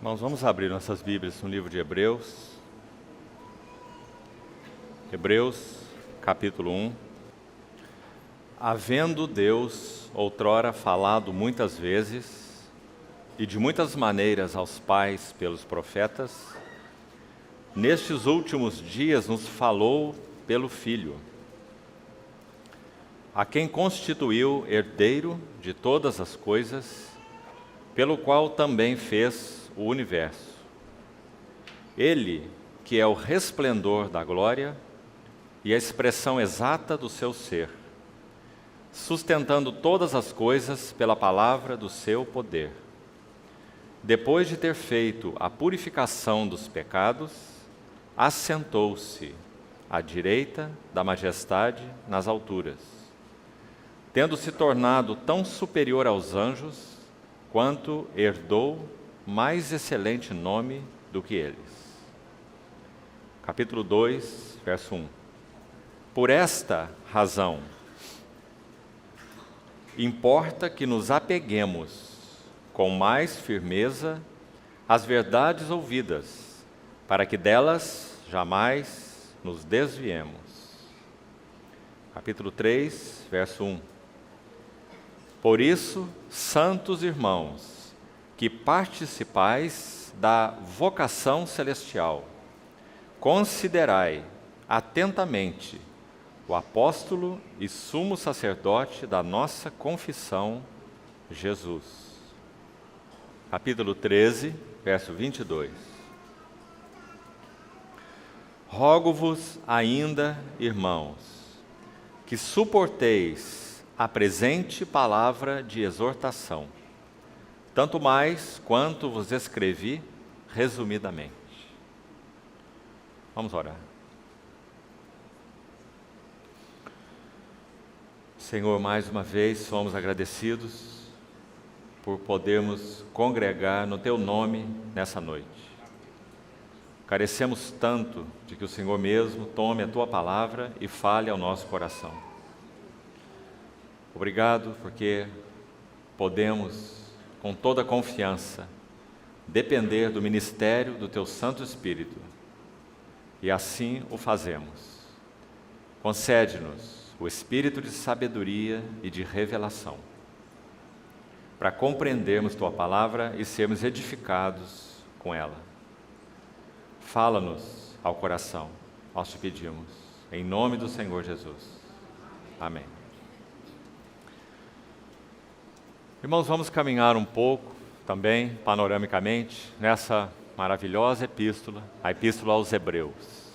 Irmãos, vamos abrir nossas Bíblias no livro de Hebreus. Hebreus, capítulo 1. Havendo Deus outrora falado muitas vezes e de muitas maneiras aos pais pelos profetas, nestes últimos dias nos falou pelo Filho, a quem constituiu herdeiro de todas as coisas, pelo qual também fez o universo. Ele, que é o resplendor da glória e a expressão exata do seu ser, sustentando todas as coisas pela palavra do seu poder. Depois de ter feito a purificação dos pecados, assentou-se à direita da majestade nas alturas, tendo se tornado tão superior aos anjos, quanto herdou mais excelente nome do que eles. Capítulo 2, verso 1. Por esta razão, importa que nos apeguemos com mais firmeza às verdades ouvidas, para que delas jamais nos desviemos. Capítulo 3, verso 1. Por isso, santos irmãos, que participais da vocação celestial, considerai atentamente o apóstolo e sumo sacerdote da nossa confissão, Jesus. Capítulo 13, verso 22. Rogo-vos ainda, irmãos, que suporteis a presente palavra de exortação, tanto mais quanto vos escrevi resumidamente. Vamos orar. Senhor, mais uma vez somos agradecidos por podermos congregar no Teu nome nessa noite. Carecemos tanto de que o Senhor mesmo tome a Tua palavra e fale ao nosso coração. Obrigado porque podemos, com toda confiança, depender do ministério do Teu Santo Espírito. E assim o fazemos. Concede-nos o espírito de sabedoria e de revelação, para compreendermos Tua palavra e sermos edificados com ela. Fala-nos ao coração, nós te pedimos, em nome do Senhor Jesus. Amém. Irmãos, vamos caminhar um pouco também, panoramicamente, nessa maravilhosa epístola, a epístola aos Hebreus.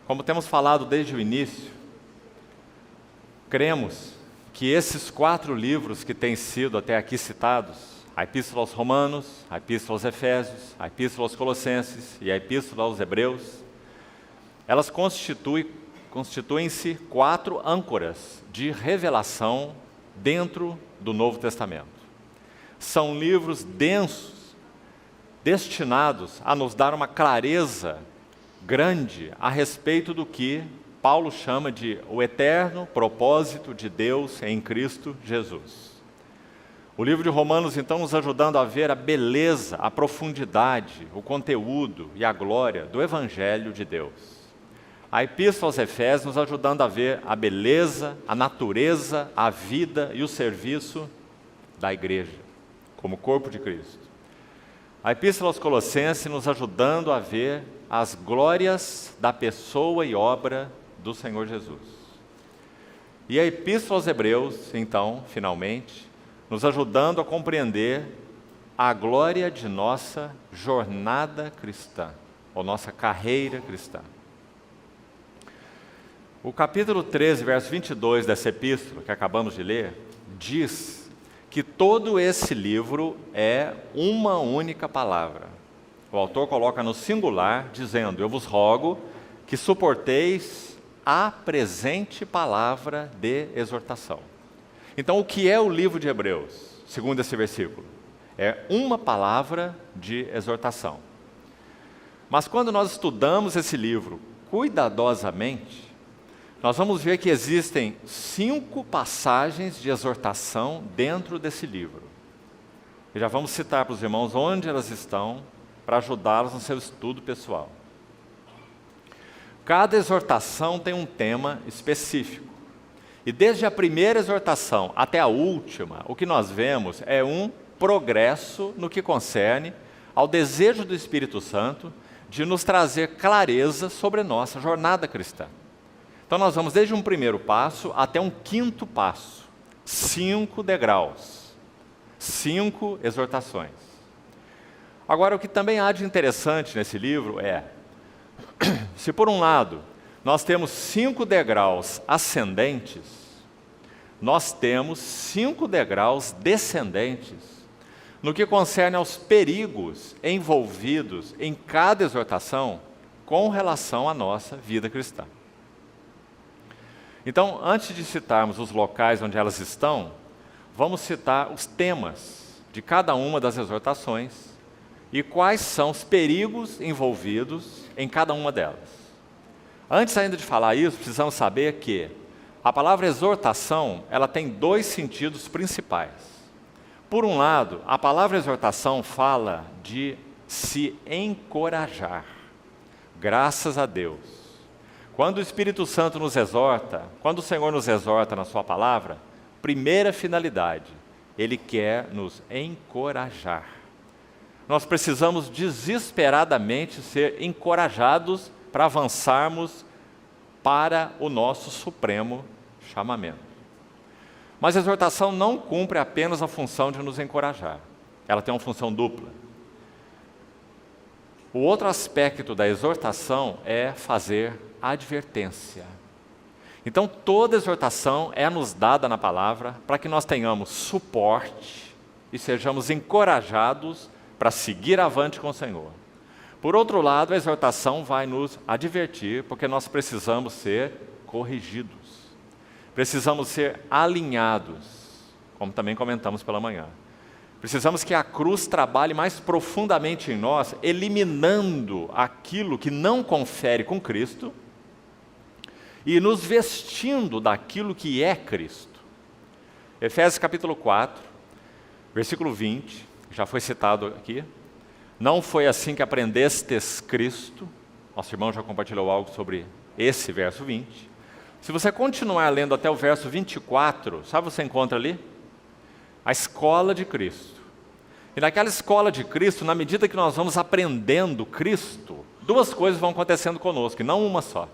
Como temos falado desde o início, cremos que esses 4 livros que têm sido até aqui citados, a epístola aos Romanos, a epístola aos Efésios, a epístola aos Colossenses e a epístola aos Hebreus, elas constituem-se 4 âncoras de revelação dentro do Novo Testamento. São livros densos, destinados a nos dar uma clareza grande a respeito do que Paulo chama de o eterno propósito de Deus em Cristo Jesus. O livro de Romanos, então, nos ajudando a ver a beleza, a profundidade, o conteúdo e a glória do Evangelho de Deus. A epístola aos Efésios nos ajudando a ver a beleza, a natureza, a vida e o serviço da igreja, como corpo de Cristo. A epístola aos Colossenses nos ajudando a ver as glórias da pessoa e obra do Senhor Jesus. E a epístola aos Hebreus, então, finalmente, nos ajudando a compreender a glória de nossa jornada cristã, ou nossa carreira cristã. O capítulo 13, verso 22 dessa epístola, que acabamos de ler, diz que todo esse livro é uma única palavra. O autor coloca no singular, dizendo: eu vos rogo que suporteis a presente palavra de exortação. Então, o que é o livro de Hebreus, segundo esse versículo? É uma palavra de exortação. Mas quando nós estudamos esse livro cuidadosamente, nós vamos ver que existem 5 passagens de exortação dentro desse livro. e já vamos citar para os irmãos onde elas estão, para ajudá-los no seu estudo pessoal. Cada exortação tem um tema específico. E desde a primeira exortação até a última, o que nós vemos é um progresso no que concerne ao desejo do Espírito Santo de nos trazer clareza sobre nossa jornada cristã. Então nós vamos desde um primeiro passo até um quinto passo. 5 degraus, 5 exortações. Agora, o que também há de interessante nesse livro é, se por um lado nós temos 5 degraus ascendentes, nós temos 5 degraus descendentes no que concerne aos perigos envolvidos em cada exortação com relação à nossa vida cristã. Então, antes de citarmos os locais onde elas estão, vamos citar os temas de cada uma das exortações e quais são os perigos envolvidos em cada uma delas. Antes ainda de falar isso, precisamos saber que a palavra exortação, ela tem 2 sentidos principais. Por um lado, a palavra exortação fala de se encorajar. Graças a Deus. Quando o Espírito Santo nos exorta, quando o Senhor nos exorta na sua palavra, primeira finalidade, Ele quer nos encorajar. Nós precisamos desesperadamente ser encorajados para avançarmos para o nosso supremo chamamento. Mas a exortação não cumpre apenas a função de nos encorajar. Ela tem uma função dupla. O outro aspecto da exortação é fazer advertência. Então, toda exortação é nos dada na palavra para que nós tenhamos suporte e sejamos encorajados para seguir avante com o Senhor. Por outro lado, a exortação vai nos advertir, porque nós precisamos ser corrigidos. Precisamos ser alinhados, como também comentamos pela manhã. Precisamos que a cruz trabalhe mais profundamente em nós, eliminando aquilo que não confere com Cristo e nos vestindo daquilo que é Cristo. Efésios capítulo 4, versículo 20, já foi citado aqui. Não foi assim que aprendestes Cristo. Nosso irmão já compartilhou algo sobre esse verso 20. Se você continuar lendo até o verso 24, sabe o que você encontra ali? A escola de Cristo. E naquela escola de Cristo, na medida que nós vamos aprendendo Cristo, 2 coisas vão acontecendo conosco, e não uma só.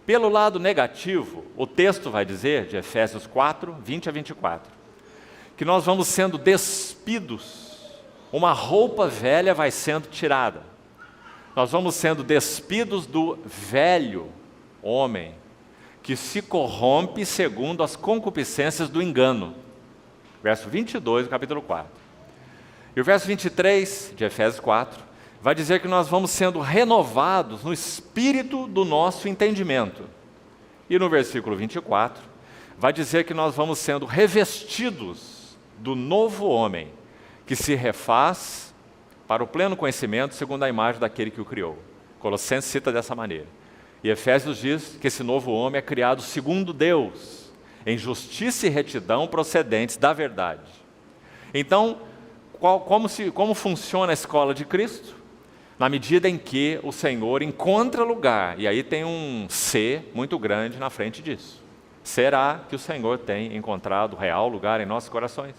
Pelo lado negativo, o texto vai dizer, de Efésios 4, 20 a 24, que nós vamos sendo despidos, uma roupa velha vai sendo tirada. Nós vamos sendo despidos do velho homem, que se corrompe segundo as concupiscências do engano. Verso 22 do capítulo 4. E o verso 23 de Efésios 4 vai dizer que nós vamos sendo renovados no espírito do nosso entendimento. E no versículo 24 vai dizer que nós vamos sendo revestidos do novo homem, que se refaz para o pleno conhecimento segundo a imagem daquele que o criou. Colossenses cita dessa maneira. E Efésios diz que esse novo homem é criado segundo Deus, em justiça e retidão procedentes da verdade. Então, como funciona a escola de Cristo? Na medida em que o Senhor encontra lugar, e aí tem um C muito grande na frente disso. Será que o Senhor tem encontrado real lugar em nossos corações?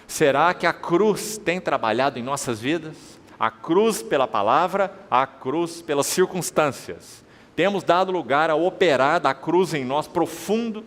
Será que a cruz tem trabalhado em nossas vidas? A cruz pela palavra, a cruz pelas circunstâncias. Temos dado lugar ao operar da cruz em nós profundo.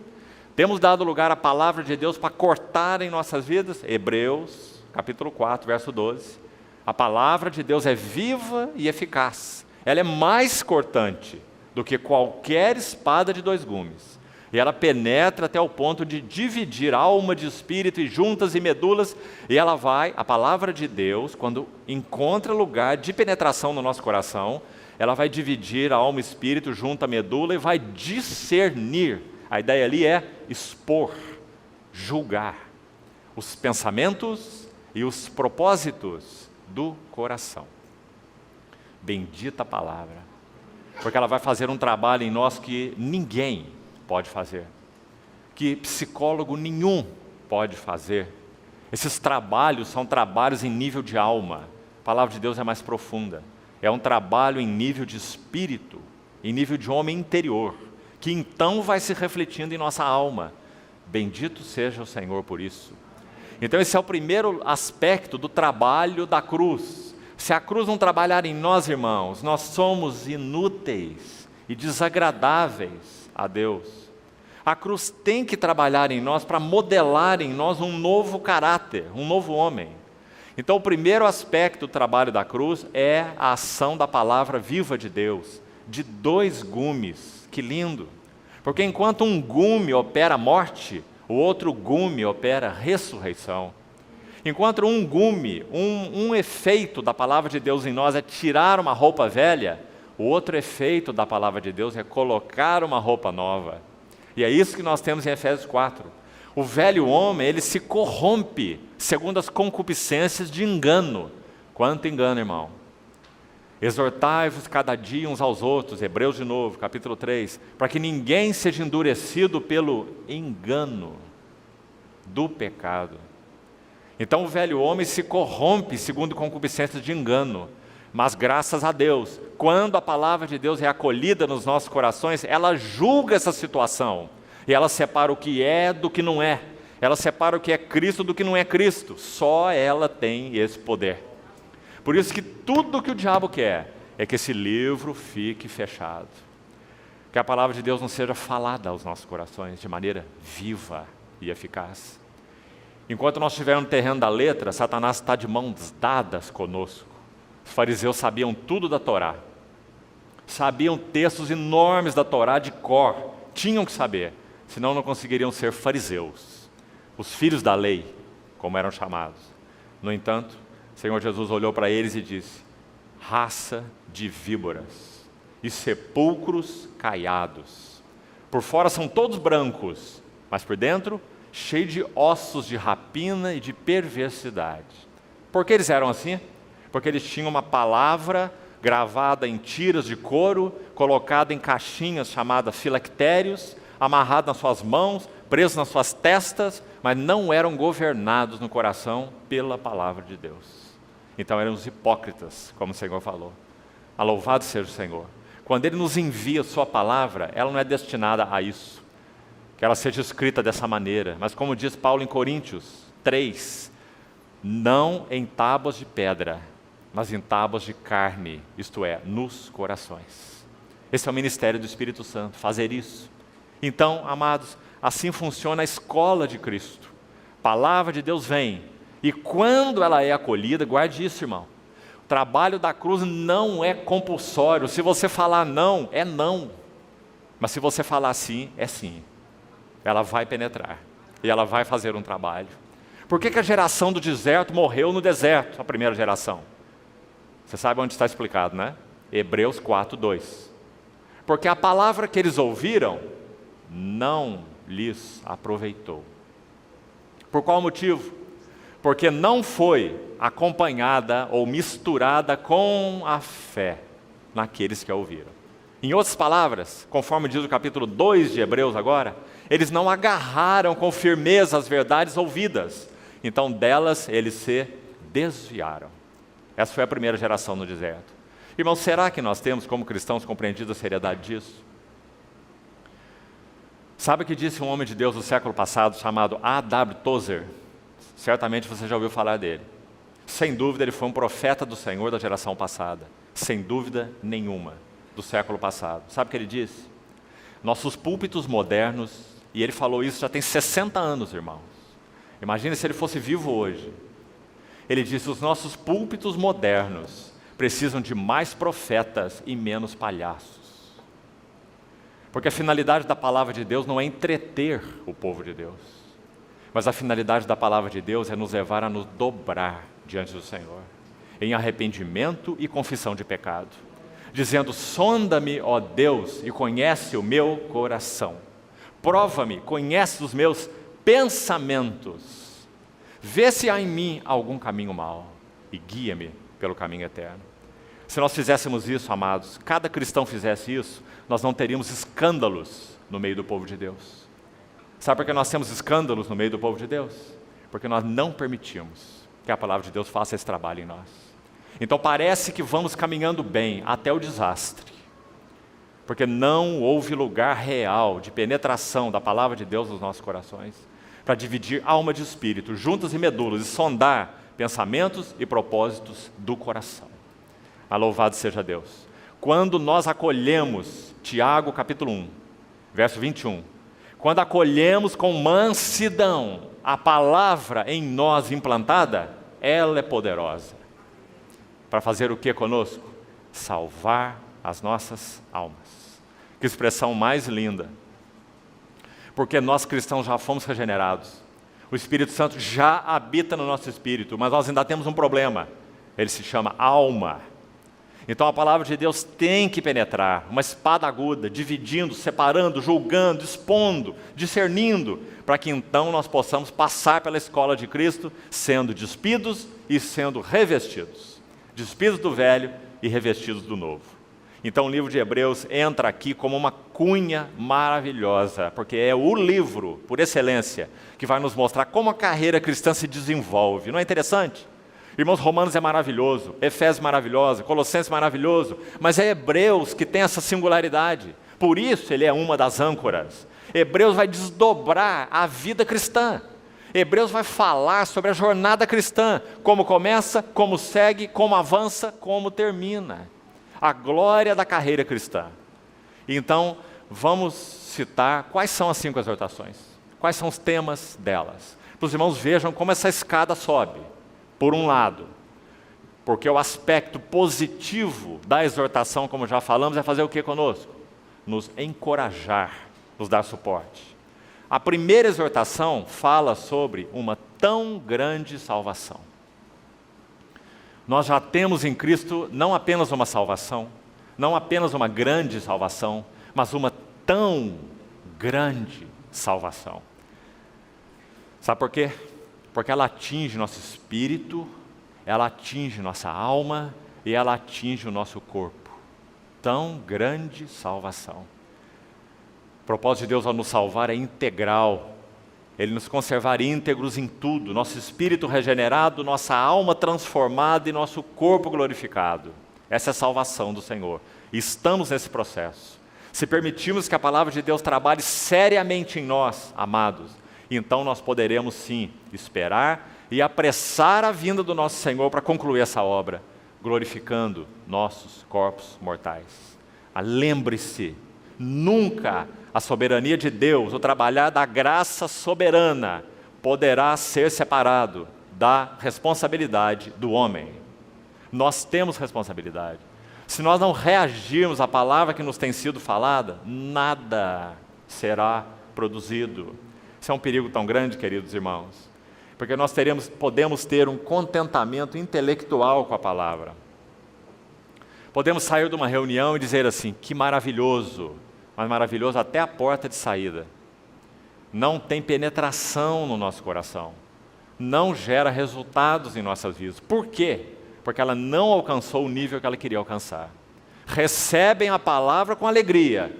Temos dado lugar à palavra de Deus para cortar em nossas vidas. Hebreus, capítulo 4, verso 12. A palavra de Deus é viva e eficaz. Ela é mais cortante do que qualquer espada de 2 gumes. E ela penetra até o ponto de dividir alma de espírito e juntas e medulas. E ela vai, a palavra de Deus, quando encontra lugar de penetração no nosso coração, ela vai dividir a alma e espírito junto à medula e vai discernir. A ideia ali é expor, julgar os pensamentos e os propósitos do coração. Bendita palavra, porque ela vai fazer um trabalho em nós que ninguém pode fazer, que psicólogo nenhum pode fazer, Esses trabalhos são trabalhos em nível de alma. A palavra de Deus é mais profunda. É um trabalho em nível de espírito, em nível de homem interior, que então vai se refletindo em nossa alma. Bendito seja o Senhor por isso. Então esse é o primeiro aspecto do trabalho da cruz. Se a cruz não trabalhar em nós, irmãos, nós somos inúteis e desagradáveis a Deus. A cruz tem que trabalhar em nós para modelar em nós um novo caráter, um novo homem. Então o primeiro aspecto do trabalho da cruz é a ação da palavra viva de Deus, de 2 gumes. Que lindo! Porque enquanto um gume opera a morte, o outro gume opera a ressurreição. Enquanto um gume, um efeito da palavra de Deus em nós é tirar uma roupa velha, o outro efeito da palavra de Deus é colocar uma roupa nova. E é isso que nós temos em Efésios 4. O velho homem, ele se corrompe segundo as concupiscências de engano. Quanto engano, irmão! Exortai-vos cada dia uns aos outros, Hebreus de novo, capítulo 3, para que ninguém seja endurecido pelo engano do pecado. Então o velho homem se corrompe segundo concupiscências de engano, mas graças a Deus, quando a palavra de Deus é acolhida nos nossos corações, ela julga essa situação, e ela separa o que é do que não é, ela separa o que é Cristo do que não é Cristo, só ela tem esse poder. Por isso que tudo que o diabo quer é que esse livro fique fechado, que a palavra de Deus não seja falada aos nossos corações de maneira viva e eficaz. Enquanto nós estivermos no terreno da letra, Satanás está de mãos dadas conosco. Os fariseus sabiam tudo da Torá, sabiam textos enormes da Torá de cor, tinham que saber, senão não conseguiriam ser fariseus, os filhos da lei, como eram chamados. No entanto, o Senhor Jesus olhou para eles e disse: raça de víboras e sepulcros caiados. Por fora são todos brancos, mas por dentro, cheio de ossos de rapina e de perversidade. Por que eles eram assim? Porque eles tinham uma palavra gravada em tiras de couro, colocada em caixinhas chamadas filactérios, amarrada nas suas mãos, preso nas suas testas, mas não eram governados no coração pela palavra de Deus. Então eram os hipócritas, como o Senhor falou. Louvado seja o Senhor. Quando Ele nos envia a sua palavra, ela não é destinada a isso, que ela seja escrita dessa maneira, mas como diz Paulo em Coríntios 3, não em tábuas de pedra, mas em tábuas de carne, isto é, nos corações. Esse é o ministério do Espírito Santo, fazer isso. Então, amados, assim funciona a escola de Cristo. A palavra de Deus vem, e quando ela é acolhida, guarde isso, irmão. O trabalho da cruz não é compulsório. Se você falar não, é não. Mas se você falar sim, é sim. Ela vai penetrar, e ela vai fazer um trabalho. Por que a geração do deserto morreu no deserto, a primeira geração? Você sabe onde está explicado, né? Hebreus 4:2. Porque a palavra que eles ouviram não lhes aproveitou. Por qual motivo? Porque não foi acompanhada ou misturada com a fé naqueles que a ouviram. Em outras palavras, conforme diz o capítulo 2 de Hebreus agora, eles não agarraram com firmeza as verdades ouvidas, então delas eles se desviaram. Essa foi a primeira geração no deserto. Irmão, será que nós temos como cristãos compreendido a seriedade disso? Sabe o que disse um homem de Deus do século passado chamado A.W. Tozer? Certamente você já ouviu falar dele. Sem dúvida ele foi um profeta do Senhor da geração passada, sem dúvida nenhuma, do século passado. Sabe o que ele disse? Nossos púlpitos modernos, e ele falou isso já tem 60 anos, irmãos. Imagine se ele fosse vivo hoje. Ele disse: os nossos púlpitos modernos precisam de mais profetas e menos palhaços. Porque a finalidade da palavra de Deus não é entreter o povo de Deus, mas a finalidade da palavra de Deus é nos levar a nos dobrar diante do Senhor, em arrependimento e confissão de pecado, dizendo: sonda-me, ó Deus, e conhece o meu coração. Prova-me, conhece os meus pensamentos. Vê se há em mim algum caminho mau e guia-me pelo caminho eterno. Se nós fizéssemos isso, amados, cada cristão fizesse isso, nós não teríamos escândalos no meio do povo de Deus. Sabe por que nós temos escândalos no meio do povo de Deus? porque nós não permitimos que a palavra de Deus faça esse trabalho em nós. Então parece que vamos caminhando bem até o desastre, porque não houve lugar real de penetração da palavra de Deus nos nossos corações, para dividir alma de espírito, juntas e medulas, e sondar pensamentos e propósitos do coração. Mas louvado seja Deus. Quando nós acolhemos, Tiago capítulo 1, verso 21, quando acolhemos com mansidão a palavra em nós implantada, ela é poderosa. Para fazer o que conosco? Salvar as nossas almas. Que expressão mais linda. Porque nós cristãos já fomos regenerados. O Espírito Santo já habita no nosso espírito, mas nós ainda temos um problema. Ele se chama alma. Então a palavra de Deus tem que penetrar, uma espada aguda, dividindo, separando, julgando, expondo, discernindo, para que então nós possamos passar pela escola de Cristo, sendo despidos e sendo revestidos. Despidos do velho e revestidos do novo. Então o livro de Hebreus entra aqui como uma cunha maravilhosa, porque é o livro, por excelência, que vai nos mostrar como a carreira cristã se desenvolve. Não é interessante? Irmãos, Romanos é maravilhoso, Efésios maravilhoso, Colossenses maravilhoso, mas é Hebreus que tem essa singularidade. Por isso ele é uma das âncoras. Hebreus vai desdobrar a vida cristã. Hebreus vai falar sobre a jornada cristã, como começa, como segue, como avança, como termina. A glória da carreira cristã. Então, vamos citar quais são as 5 exortações, quais são os temas delas. Para os irmãos vejam como essa escada sobe. Por um lado, porque o aspecto positivo da exortação, como já falamos, é fazer o que conosco? Nos encorajar, nos dar suporte. A primeira exortação fala sobre uma tão grande salvação. Nós já temos em Cristo não apenas uma salvação, não apenas uma grande salvação, mas uma tão grande salvação. Sabe por quê? Porque ela atinge nosso espírito, ela atinge nossa alma e ela atinge o nosso corpo. Tão grande salvação. O propósito de Deus ao nos salvar é integral. Ele nos conservar íntegros em tudo. Nosso espírito regenerado, nossa alma transformada e nosso corpo glorificado. Essa é a salvação do Senhor. E estamos nesse processo. Se permitirmos que a palavra de Deus trabalhe seriamente em nós, amados, então nós poderemos sim esperar e apressar a vinda do nosso Senhor para concluir essa obra, glorificando nossos corpos mortais. Lembre-se, nunca a soberania de Deus, o trabalhar da graça soberana, poderá ser separado da responsabilidade do homem. Nós temos responsabilidade. Se nós não reagirmos à palavra que nos tem sido falada, nada será produzido. Isso é um perigo tão grande, queridos irmãos, porque nós podemos ter um contentamento intelectual com a palavra. Podemos sair de uma reunião e dizer assim, que maravilhoso, mas maravilhoso até a porta de saída. Não tem penetração no nosso coração, não gera resultados em nossas vidas. Por quê? Porque ela não alcançou o nível que ela queria alcançar. Recebem a palavra com alegria,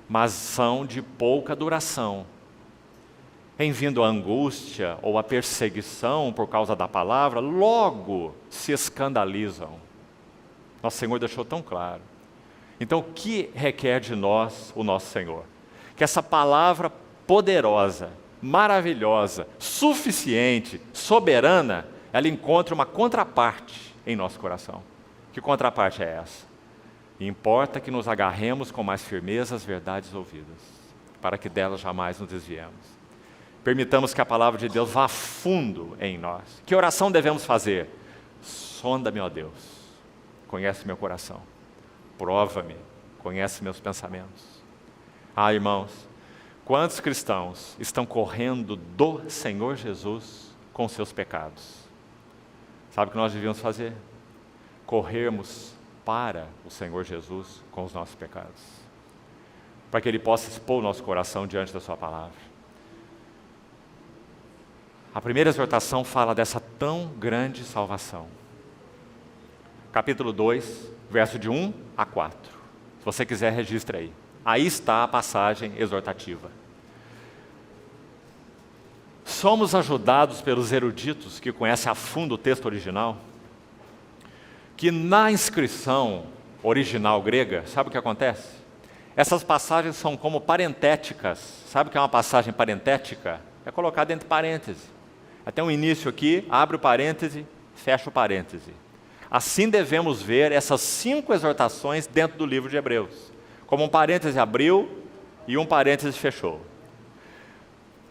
mas são de pouca duração. Em vindo a angústia ou a perseguição por causa da palavra, logo se escandalizam. Nosso Senhor deixou tão claro. Então, o que requer de nós o nosso Senhor? Que essa palavra poderosa, maravilhosa, suficiente, soberana, ela encontre uma contraparte em nosso coração. Que contraparte é essa? Importa que nos agarremos com mais firmeza às verdades ouvidas, para que delas jamais nos desviemos. Permitamos que a palavra de Deus vá a fundo em nós. Que oração devemos fazer? Sonda-me, ó Deus, conhece meu coração, prova-me, conhece meus pensamentos. Irmãos, quantos cristãos estão correndo do Senhor Jesus com seus pecados? Sabe o que nós devíamos fazer? Corrermos para o Senhor Jesus com os nossos pecados, para que Ele possa expor o nosso coração diante da sua palavra. A primeira exortação fala dessa tão grande salvação. Capítulo 2, verso de 1 a 4. Se você quiser, registre aí. Aí está a passagem exortativa. somos ajudados pelos eruditos que conhecem a fundo o texto original, que na inscrição original grega, sabe o que acontece? Essas passagens são como parentéticas. Sabe o que é uma passagem parentética? É colocada entre parênteses. Até um início aqui, abre o parêntese, fecha o parêntese. Assim devemos ver essas 5 exortações dentro do livro de Hebreus. Como um parêntese abriu e um parêntese fechou.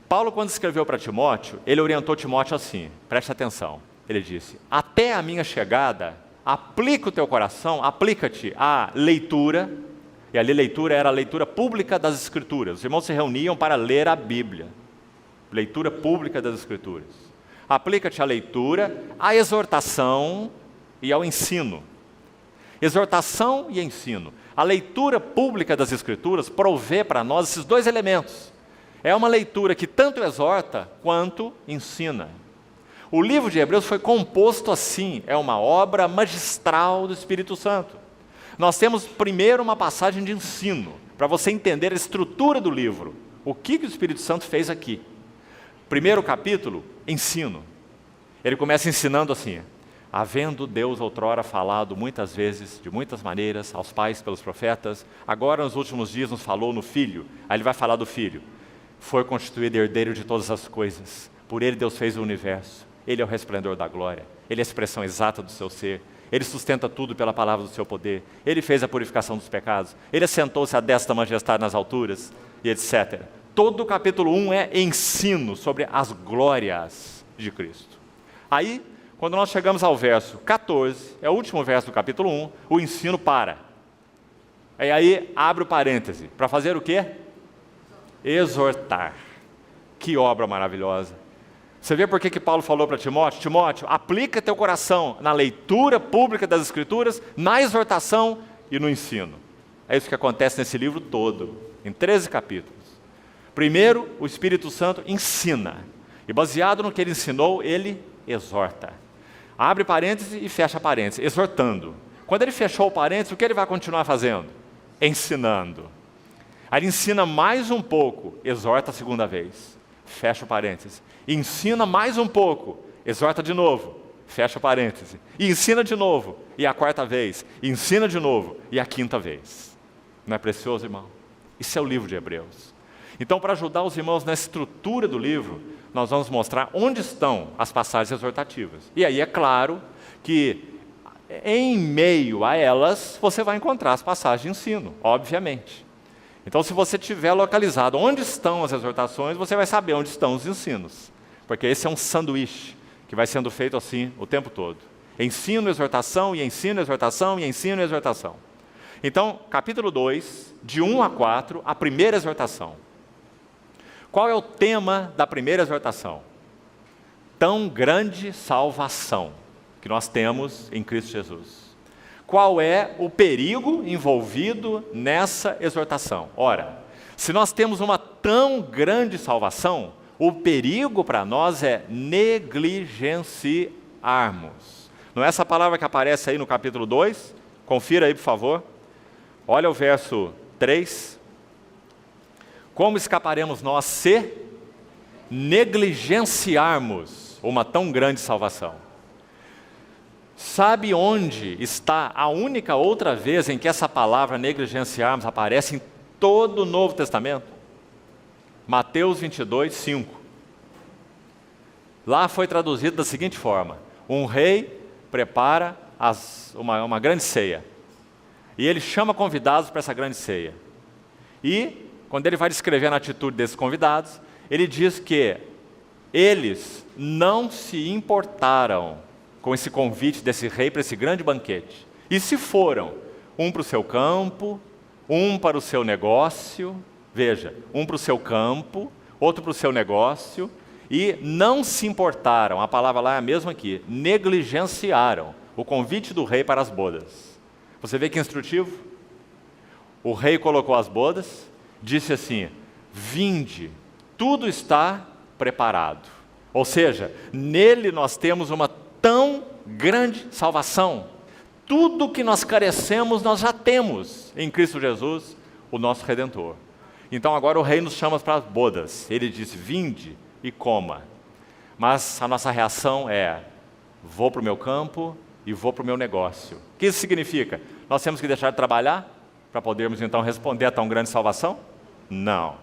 Paulo, quando escreveu para Timóteo, ele orientou Timóteo assim, preste atenção. Ele disse, até a minha chegada, aplica o teu coração, aplica-te à leitura, e ali leitura era a leitura pública das Escrituras. Os irmãos se reuniam para ler a Bíblia. Leitura pública das Escrituras. Aplica-te à leitura, à exortação e ao ensino. Exortação e ensino. A leitura pública das Escrituras provê para nós esses 2 elementos. É uma leitura que tanto exorta quanto ensina. O livro de Hebreus foi composto assim, é uma obra magistral do Espírito Santo. Nós temos primeiro uma passagem de ensino, para você entender a estrutura do livro. O que o Espírito Santo fez aqui? Primeiro capítulo, ensino. Ele começa ensinando assim, havendo Deus outrora falado muitas vezes, de muitas maneiras, aos pais pelos profetas, agora nos últimos dias nos falou no Filho. Aí ele vai falar do Filho. Foi constituído herdeiro de todas as coisas. Por ele Deus fez o universo. Ele é o resplendor da glória. Ele é a expressão exata do seu ser. Ele sustenta tudo pela palavra do seu poder. Ele fez a purificação dos pecados. Ele assentou-se à destra da majestade nas alturas, e etc. Todo o capítulo 1 é ensino sobre as glórias de Cristo. Aí, quando nós chegamos ao verso 14, é o último verso do capítulo 1, o ensino para. E aí abre o parêntese, para fazer o quê? Exortar. Que obra maravilhosa. Você vê por que Paulo falou para Timóteo? Timóteo, aplica teu coração na leitura pública das Escrituras, na exortação e no ensino. É isso que acontece nesse livro todo, em 13 capítulos. Primeiro, o Espírito Santo ensina. E baseado no que ele ensinou, ele exorta. Abre parênteses e fecha parênteses, exortando. Quando ele fechou o parênteses, o que ele vai continuar fazendo? Ensinando. Aí ele ensina mais um pouco, exorta a segunda vez. Fecha o parêntese. Ensina mais um pouco, exorta de novo, fecha o parêntese. E ensina de novo, e a quarta vez. Ensina de novo, e a quinta vez. Não é precioso, irmão? Isso é o livro de Hebreus. Então, para ajudar os irmãos na estrutura do livro, nós vamos mostrar onde estão as passagens exortativas. E aí é claro que, em meio a elas, você vai encontrar as passagens de ensino, obviamente. Então, se você tiver localizado onde estão as exortações, você vai saber onde estão os ensinos. Porque esse é um sanduíche que vai sendo feito assim o tempo todo. Ensino, exortação, e ensino, exortação, e ensino, exortação. Então, capítulo 2, de 1 a 4, a primeira exortação. Qual é o tema da primeira exortação? Tão grande salvação que nós temos em Cristo Jesus. Qual é o perigo envolvido nessa exortação? Ora, se nós temos uma tão grande salvação, o perigo para nós é negligenciarmos. Não é essa palavra que aparece aí no capítulo 2? Confira aí, por favor. Olha o verso 3. Como escaparemos nós se negligenciarmos uma tão grande salvação? Sabe onde está a única outra vez em que essa palavra negligenciarmos aparece em todo o Novo Testamento? Mateus 22, 5. Lá foi traduzido da seguinte forma: um rei prepara uma grande ceia. E ele chama convidados para essa grande ceia. E, quando ele vai descrever a atitude desses convidados, ele diz que eles não se importaram com esse convite desse rei para esse grande banquete. E se foram, um para o seu campo, um para o seu negócio, veja, um para o seu campo, outro para o seu negócio, e não se importaram, a palavra lá é a mesma aqui, negligenciaram o convite do rei para as bodas. Você vê que instrutivo? O rei colocou as bodas, disse assim: vinde, tudo está preparado. Ou seja, nele nós temos uma tão grande salvação. Tudo que nós carecemos, nós já temos em Cristo Jesus, o nosso Redentor. Então agora o rei nos chama para as bodas. Ele diz: vinde e coma. Mas a nossa reação é: vou para o meu campo e vou para o meu negócio. O que isso significa? Nós temos que deixar de trabalhar para podermos então responder a tão grande salvação? Não.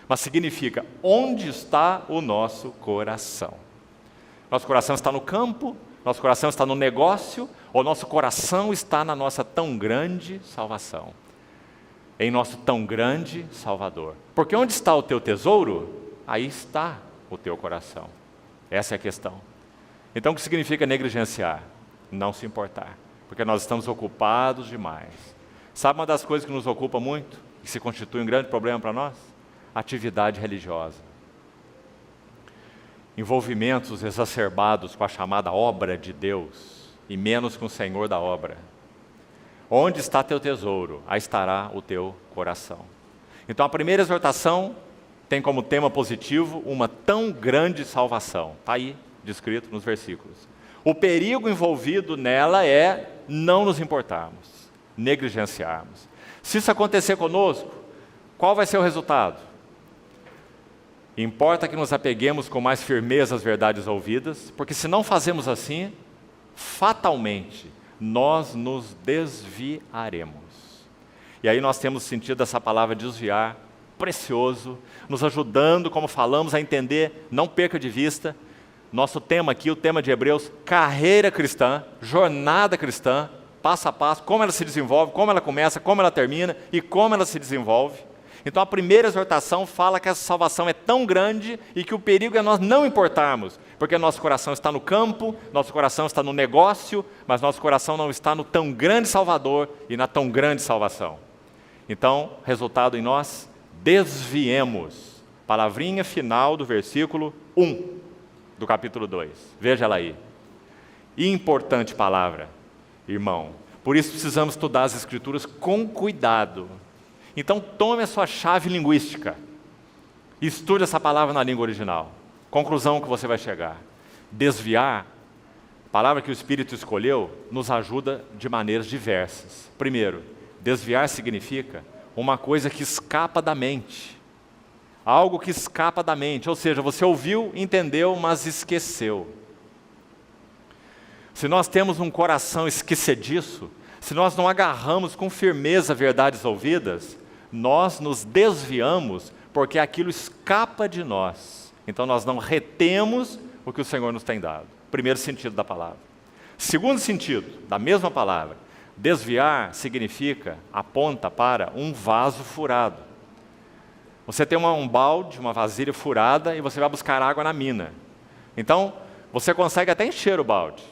Mas significa: onde está o nosso coração? Nosso coração está no campo? Nosso coração está no negócio? Ou nosso coração está na nossa tão grande salvação? Em nosso tão grande Salvador. Porque onde está o teu tesouro, aí está o teu coração. Essa é a questão. Então o que significa negligenciar? Não se importar. Porque nós estamos ocupados demais. Sabe uma das coisas que nos ocupa muito, que se constitui um grande problema para nós? Atividade religiosa. Envolvimentos exacerbados com a chamada obra de Deus e menos com o Senhor da obra. Onde está teu tesouro, aí estará o teu coração. Então a primeira exortação tem como tema positivo uma tão grande salvação. Está aí descrito nos versículos. O perigo envolvido nela é não nos importarmos, negligenciarmos. Se isso acontecer conosco, qual vai ser o resultado? Importa que nos apeguemos com mais firmeza às verdades ouvidas, porque se não fazemos assim, fatalmente, nós nos desviaremos. E aí nós temos sentido essa palavra desviar, precioso, nos ajudando, como falamos, a entender, não perca de vista, nosso tema aqui, o tema de Hebreus, carreira cristã, jornada cristã, passo a passo, como ela se desenvolve, como ela começa, como ela termina e como ela se desenvolve. Então a primeira exortação fala que essa salvação é tão grande e que o perigo é nós não importarmos, porque nosso coração está no campo, nosso coração está no negócio, mas nosso coração não está no tão grande Salvador e na tão grande salvação. Então, resultado em nós, desviemos. Palavrinha final do versículo 1 do capítulo 2. Veja ela aí. Importante palavra, irmão. Por isso precisamos estudar as Escrituras com cuidado. Então tome a sua chave linguística e estude essa palavra na língua original. Conclusão que você vai chegar. Desviar, a palavra que o Espírito escolheu, nos ajuda de maneiras diversas. Primeiro, desviar significa uma coisa que escapa da mente. Algo que escapa da mente, ou seja, você ouviu, entendeu, mas esqueceu. Se nós temos um coração esquecediço, se nós não agarramos com firmeza verdades ouvidas, nós nos desviamos porque aquilo escapa de nós. Então nós não retemos o que o Senhor nos tem dado. Primeiro sentido da palavra. Segundo sentido da mesma palavra, desviar significa, aponta para um vaso furado. Você tem um balde, uma vasilha furada e você vai buscar água na mina. Então, você consegue até encher o balde,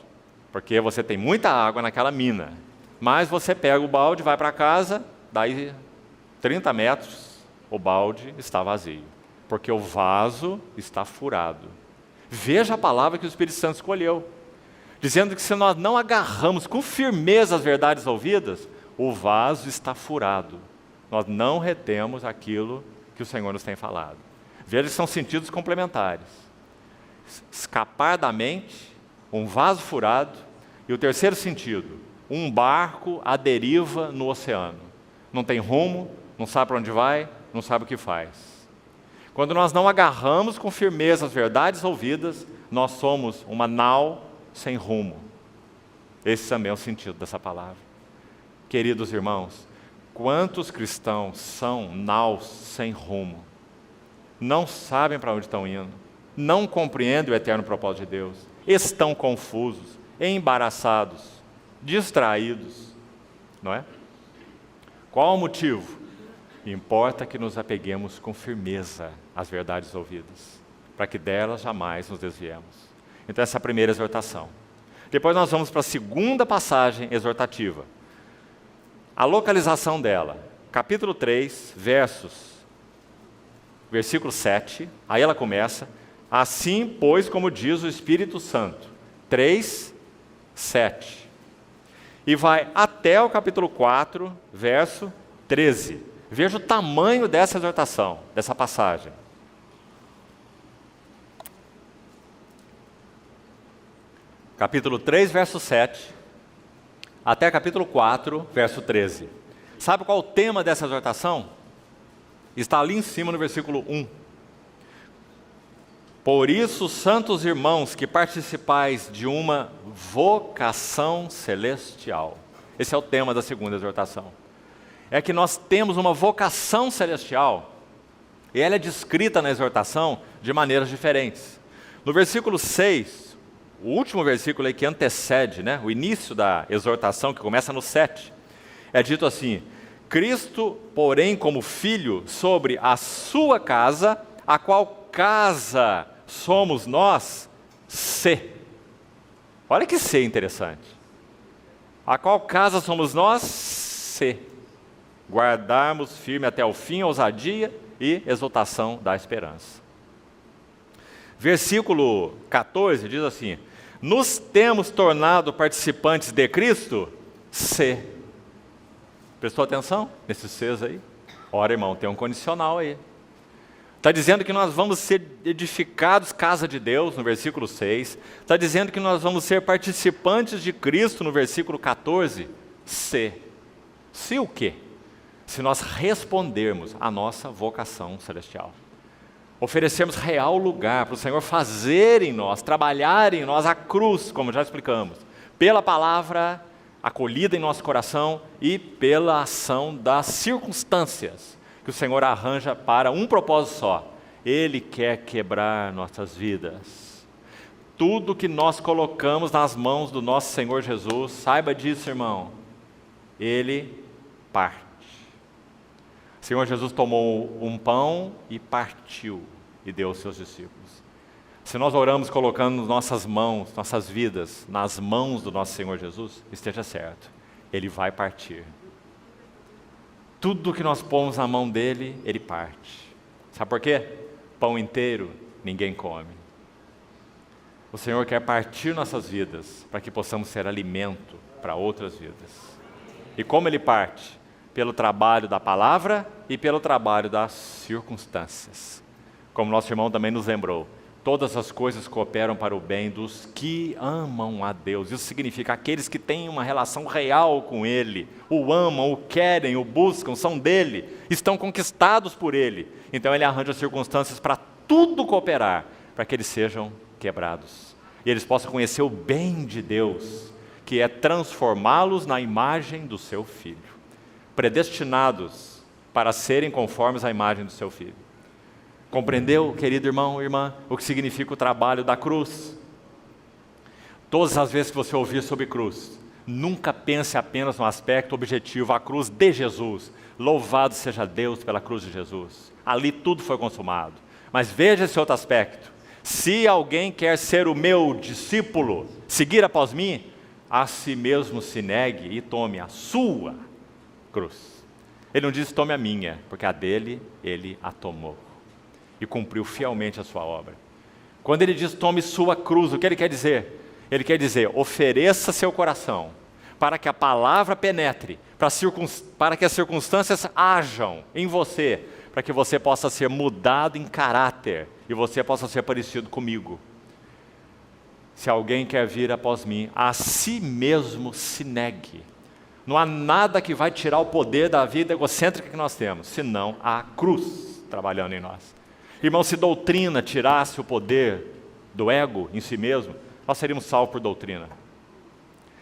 porque você tem muita água naquela mina. Mas você pega o balde, vai para casa, daí 30 metros, o balde está vazio, porque o vaso está furado. Veja a palavra que o Espírito Santo escolheu, dizendo que se nós não agarramos com firmeza as verdades ouvidas, o vaso está furado. Nós não retemos aquilo que o Senhor nos tem falado. Veja que são sentidos complementares. Escapar da mente, um vaso furado, e o terceiro sentido, um barco à deriva no oceano. Não tem rumo, não sabe para onde vai, não sabe o que faz. Quando nós não agarramos com firmeza as verdades ouvidas, nós somos uma nau sem rumo. Esse também é o sentido dessa palavra. Queridos irmãos, quantos cristãos são naus sem rumo? Não sabem para onde estão indo, não compreendem o eterno propósito de Deus, estão confusos, embaraçados, distraídos, não é? Qual o motivo? Importa que nos apeguemos com firmeza às verdades ouvidas, para que delas jamais nos desviemos. Então essa é a primeira exortação. Depois nós vamos para a segunda passagem exortativa. A localização dela, capítulo 3, versículo 7, aí ela começa, assim, pois, como diz o Espírito Santo, 3, 7. E vai até o capítulo 4, verso 13. Veja o tamanho dessa exortação, dessa passagem. Capítulo 3, verso 7, até capítulo 4, verso 13. Sabe qual o tema dessa exortação? Está ali em cima no versículo 1. Por isso, santos irmãos, que participais de uma vocação celestial. Esse é o tema da segunda exortação. É que nós temos uma vocação celestial, e ela é descrita na exortação de maneiras diferentes. No versículo 6, o último versículo aí que antecede, o início da exortação, que começa no 7, é dito assim: Cristo, porém, como filho sobre a sua casa, a qual casa somos nós, se. Olha que se interessante. A qual casa somos nós, se guardarmos firme até o fim a ousadia e exaltação da esperança. Versículo 14 diz assim: nos temos tornado participantes de Cristo, se. Prestou atenção nesses seis aí? Ora, irmão, tem um condicional aí. Está dizendo que nós vamos ser edificados casa de Deus, no versículo 6. Está dizendo que nós vamos ser participantes de Cristo, no versículo 14. Se. Se o quê? Se nós respondermos à nossa vocação celestial. Oferecermos real lugar para o Senhor fazer em nós, trabalhar em nós a cruz, como já explicamos, pela palavra acolhida em nosso coração e pela ação das circunstâncias que o Senhor arranja para um propósito só. Ele quer quebrar nossas vidas. Tudo que nós colocamos nas mãos do nosso Senhor Jesus, saiba disso, irmão, Ele parte. O Senhor Jesus tomou um pão e partiu e deu aos seus discípulos. Se nós oramos colocando nossas mãos, nossas vidas nas mãos do nosso Senhor Jesus, esteja certo, Ele vai partir. Tudo que nós pomos na mão dele, Ele parte. Sabe por quê? Pão inteiro ninguém come. O Senhor quer partir nossas vidas para que possamos ser alimento para outras vidas. E como Ele parte? Pelo trabalho da palavra e pelo trabalho das circunstâncias. Como nosso irmão também nos lembrou, todas as coisas cooperam para o bem dos que amam a Deus. Isso significa aqueles que têm uma relação real com Ele, o amam, o querem, o buscam, são dele, estão conquistados por Ele. Então Ele arranja circunstâncias para tudo cooperar, para que eles sejam quebrados. E eles possam conhecer o bem de Deus, que é transformá-los na imagem do seu Filho. Predestinados para serem conformes à imagem do seu Filho. Compreendeu, querido irmão, irmã, o que significa o trabalho da cruz? Todas as vezes que você ouvir sobre cruz, nunca pense apenas no aspecto objetivo, a cruz de Jesus. Louvado seja Deus pela cruz de Jesus. Ali tudo foi consumado. Mas veja esse outro aspecto. Se alguém quer ser o meu discípulo, seguir após mim, a si mesmo se negue e tome a sua cruz. Ele não diz tome a minha, porque a dele, ele a tomou. E cumpriu fielmente a sua obra. Quando ele diz tome sua cruz, o que ele quer dizer? Ele quer dizer, ofereça seu coração, para que a palavra penetre, para que as circunstâncias hajam em você, para que você possa ser mudado em caráter, e você possa ser parecido comigo. Se alguém quer vir após mim, a si mesmo se negue. Não há nada que vai tirar o poder da vida egocêntrica que nós temos, senão a cruz trabalhando em nós. Irmão, se doutrina tirasse o poder do ego em si mesmo, nós seríamos salvos por doutrina.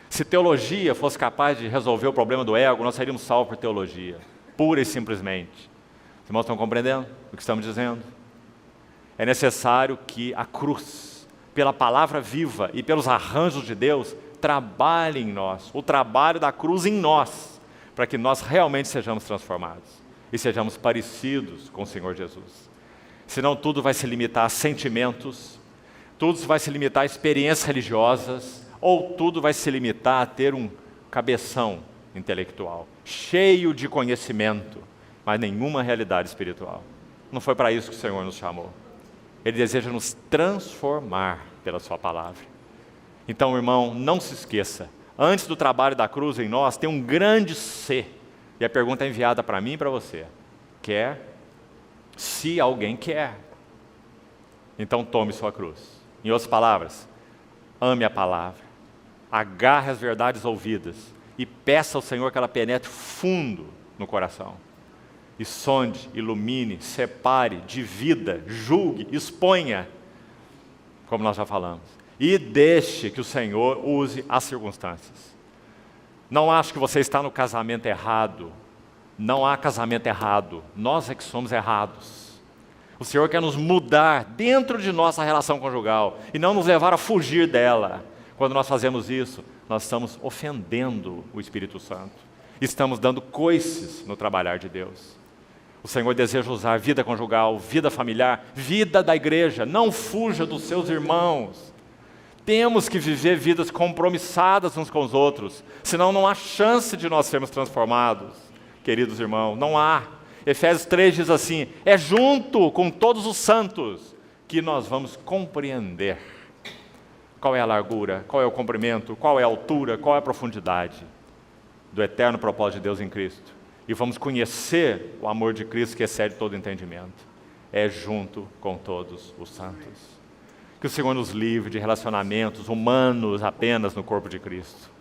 Se teologia fosse capaz de resolver o problema do ego, nós seríamos salvos por teologia, pura e simplesmente. Os irmãos estão compreendendo o que estamos dizendo? É necessário que a cruz, pela palavra viva e pelos arranjos de Deus, trabalhe em nós, o trabalho da cruz em nós, para que nós realmente sejamos transformados e sejamos parecidos com o Senhor Jesus. Senão tudo vai se limitar a sentimentos, tudo vai se limitar a experiências religiosas, ou tudo vai se limitar a ter um cabeção intelectual, cheio de conhecimento, mas nenhuma realidade espiritual. Não foi para isso que o Senhor nos chamou. Ele deseja nos transformar pela sua palavra. Então, irmão, não se esqueça, antes do trabalho da cruz em nós, tem um grande C, e a pergunta é enviada para mim e para você. Quer? Se alguém quer, então tome sua cruz. Em outras palavras, ame a palavra, agarre as verdades ouvidas e peça ao Senhor que ela penetre fundo no coração. E sonde, ilumine, separe, divida, julgue, exponha como nós já falamos. E deixe que o Senhor use as circunstâncias. Não acho que você está no casamento errado. Não há casamento errado. Nós é que somos errados. O Senhor quer nos mudar dentro de nossa relação conjugal e não nos levar a fugir dela. Quando nós fazemos isso, nós estamos ofendendo o Espírito Santo. Estamos dando coices no trabalhar de Deus. O Senhor deseja usar vida conjugal, vida familiar, vida da igreja. Não fuja dos seus irmãos. Temos que viver vidas compromissadas uns com os outros, senão não há chance de nós sermos transformados, queridos irmãos, não há. Efésios 3 diz assim, é junto com todos os santos que nós vamos compreender qual é a largura, qual é o comprimento, qual é a altura, qual é a profundidade do eterno propósito de Deus em Cristo. E vamos conhecer o amor de Cristo que excede todo entendimento. É junto com todos os santos. Que o Senhor nos livre de relacionamentos humanos apenas no corpo de Cristo.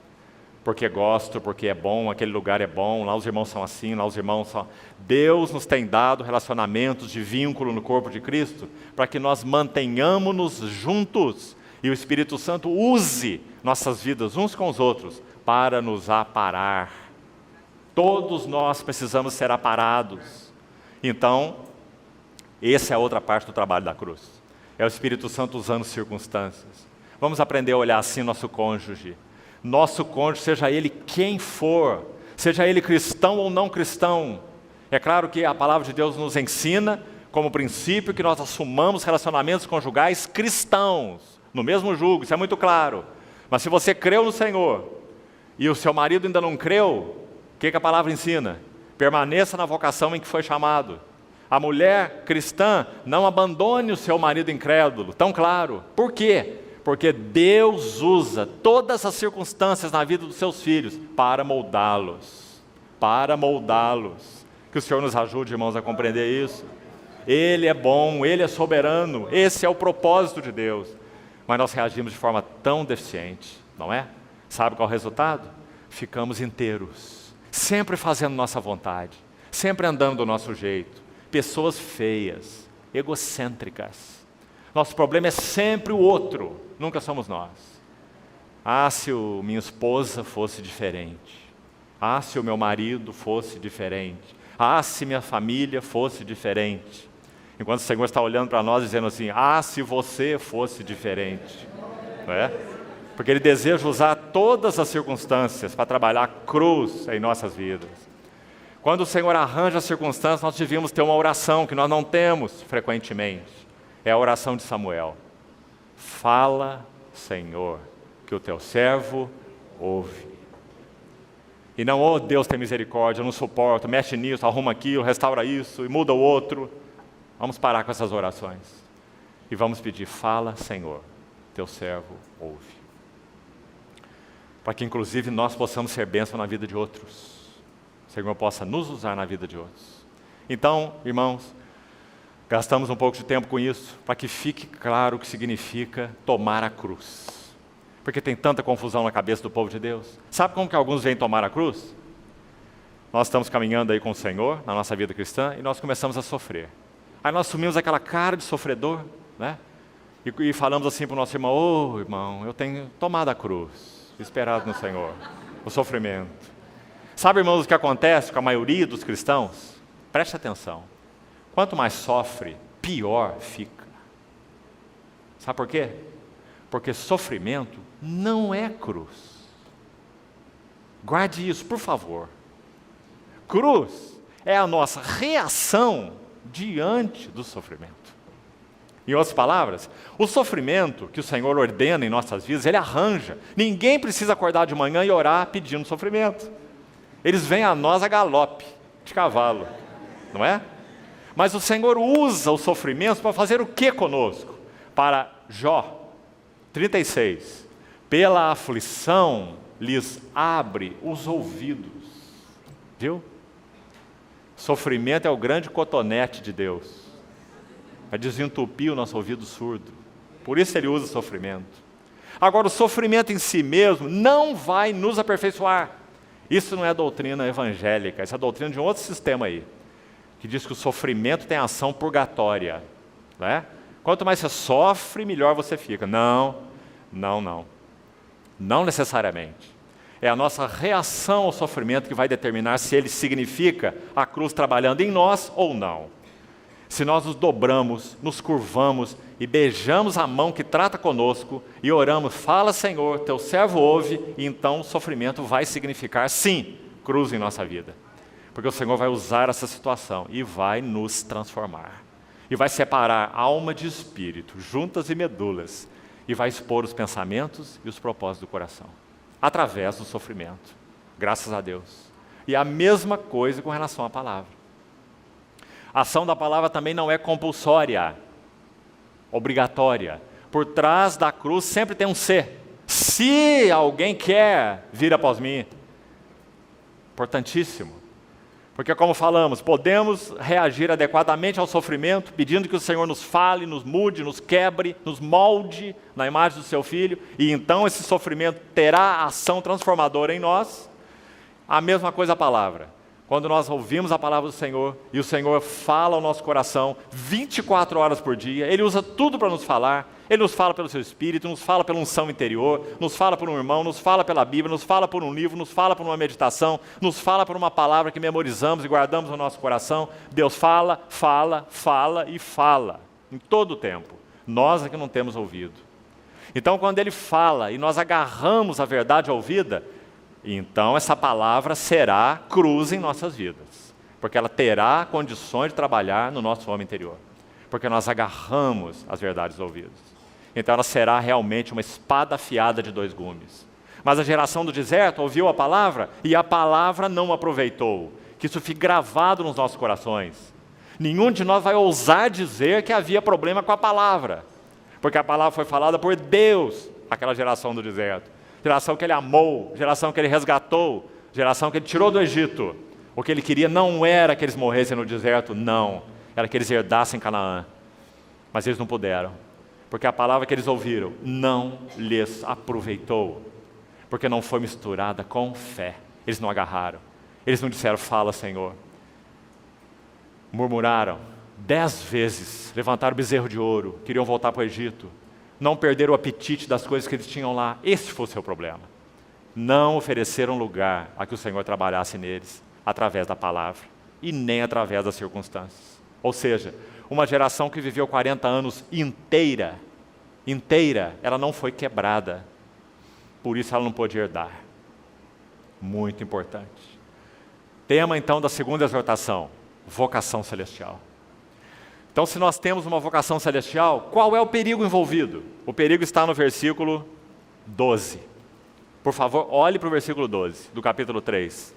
Porque gosto, porque é bom, aquele lugar é bom, lá os irmãos são assim, lá os irmãos são... Deus nos tem dado relacionamentos de vínculo no corpo de Cristo para que nós mantenhamos-nos juntos e o Espírito Santo use nossas vidas uns com os outros para nos aparar. Todos nós precisamos ser aparados. Então, essa é a outra parte do trabalho da cruz. É o Espírito Santo usando circunstâncias. Vamos aprender a olhar assim nosso cônjuge. Nosso cônjuge, seja ele quem for, seja ele cristão ou não cristão. É claro que a palavra de Deus nos ensina, como princípio, que nós assumamos relacionamentos conjugais cristãos, no mesmo jugo, isso é muito claro. Mas se você creu no Senhor, e o seu marido ainda não creu, o que a palavra ensina? Permaneça na vocação em que foi chamado. A mulher cristã não abandone o seu marido incrédulo, tão claro. Por quê? Porque Deus usa todas as circunstâncias na vida dos seus filhos para moldá-los. Para moldá-los. Que o Senhor nos ajude, irmãos, a compreender isso. Ele é bom, Ele é soberano, esse é o propósito de Deus. Mas nós reagimos de forma tão deficiente, não é? Sabe qual é o resultado? Ficamos inteiros, sempre fazendo nossa vontade, sempre andando do nosso jeito. Pessoas feias, egocêntricas. Nosso problema é sempre o outro, nunca somos nós. Ah, se minha esposa fosse diferente. Ah, se o meu marido fosse diferente. Ah, se minha família fosse diferente. Enquanto o Senhor está olhando para nós dizendo assim, ah, se você fosse diferente. Não é? Porque Ele deseja usar todas as circunstâncias para trabalhar a cruz em nossas vidas. Quando o Senhor arranja as circunstâncias, nós devíamos ter uma oração que nós não temos frequentemente. É a oração de Samuel. Fala, Senhor, que o teu servo ouve. E não, oh Deus tem misericórdia, eu não suporto, mexe nisso, arruma aquilo, restaura isso e muda o outro. Vamos parar com essas orações. E vamos pedir, fala, Senhor, teu servo ouve. Para que inclusive nós possamos ser bênção na vida de outros. O Senhor possa nos usar na vida de outros. Então, irmãos, gastamos um pouco de tempo com isso, para que fique claro o que significa tomar a cruz. Porque tem tanta confusão na cabeça do povo de Deus. Sabe como que alguns vêm tomar a cruz? Nós estamos caminhando aí com o Senhor, na nossa vida cristã, e nós começamos a sofrer. Aí nós assumimos aquela cara de sofredor, né? E falamos assim para o nosso irmão, ô irmão, eu tenho tomado a cruz, esperado no Senhor, o sofrimento. Sabe, irmãos, o que acontece com a maioria dos cristãos? Preste atenção. Quanto mais sofre, pior fica. Sabe por quê? Porque sofrimento não é cruz. Guarde isso, por favor. Cruz é a nossa reação diante do sofrimento. Em outras palavras, o sofrimento que o Senhor ordena em nossas vidas, Ele arranja. Ninguém precisa acordar de manhã e orar pedindo sofrimento. Eles vêm a nós a galope, de cavalo, não é? Mas o Senhor usa os sofrimentos para fazer o que conosco? Para Jó 36, pela aflição lhes abre os ouvidos. Viu? Sofrimento é o grande cotonete de Deus. Para desentupir o nosso ouvido surdo. Por isso Ele usa o sofrimento. Agora, o sofrimento em si mesmo não vai nos aperfeiçoar. Isso não é doutrina evangélica, isso é doutrina de um outro sistema aí, que diz que o sofrimento tem ação purgatória, né? Quanto mais você sofre, melhor você fica. Não, não, não. Não necessariamente. É a nossa reação ao sofrimento que vai determinar se ele significa a cruz trabalhando em nós ou não. Se nós nos dobramos, nos curvamos e beijamos a mão que trata conosco e oramos, fala Senhor, teu servo ouve, e então o sofrimento vai significar sim, cruz em nossa vida. Porque o Senhor vai usar essa situação e vai nos transformar. E vai separar alma de espírito, juntas e medulas, e vai expor os pensamentos e os propósitos do coração, através do sofrimento. Graças a Deus. E a mesma coisa com relação à palavra. A ação da palavra também não é compulsória, obrigatória. Por trás da cruz sempre tem um se. Se alguém quer vir após mim. Importantíssimo. Porque como falamos, podemos reagir adequadamente ao sofrimento, pedindo que o Senhor nos fale, nos mude, nos quebre, nos molde na imagem do seu Filho, e então esse sofrimento terá ação transformadora em nós. A mesma coisa a palavra. Quando nós ouvimos a palavra do Senhor, e o Senhor fala ao nosso coração 24 horas por dia, Ele usa tudo para nos falar. Ele nos fala pelo seu Espírito, nos fala pela unção interior, nos fala por um irmão, nos fala pela Bíblia, nos fala por um livro, nos fala por uma meditação, nos fala por uma palavra que memorizamos e guardamos no nosso coração. Deus fala, fala, fala e fala, em todo o tempo. Nós é que não temos ouvido. Então, quando Ele fala e nós agarramos a verdade ouvida, então essa palavra será cruz em nossas vidas, porque ela terá condições de trabalhar no nosso homem interior, porque nós agarramos as verdades ouvidas. Então ela será realmente uma espada afiada de 2 gumes. Mas a geração do deserto ouviu a palavra e a palavra não aproveitou. Que isso fique gravado nos nossos corações. Nenhum de nós vai ousar dizer que havia problema com a palavra, porque a palavra foi falada por Deus, aquela geração do deserto. Geração que Ele amou, geração que Ele resgatou, geração que Ele tirou do Egito. O que Ele queria não era que eles morressem no deserto, não. Era que eles herdassem Canaã. Mas eles não puderam. Porque a palavra que eles ouviram não lhes aproveitou. Porque não foi misturada com fé. Eles não agarraram. Eles não disseram, fala Senhor. Murmuraram 10 vezes. Levantaram o bezerro de ouro. Queriam voltar para o Egito. Não perderam o apetite das coisas que eles tinham lá. Esse foi o seu problema. Não ofereceram lugar a que o Senhor trabalhasse neles. Através da palavra. E nem através das circunstâncias. Ou seja, uma geração que viveu 40 anos inteira, ela não foi quebrada. Por isso ela não pôde herdar. Muito importante. Tema então da segunda exortação, vocação celestial. Então, se nós temos uma vocação celestial, qual é o perigo envolvido? O perigo está no versículo 12. Por favor, olhe para o versículo 12 do capítulo 3.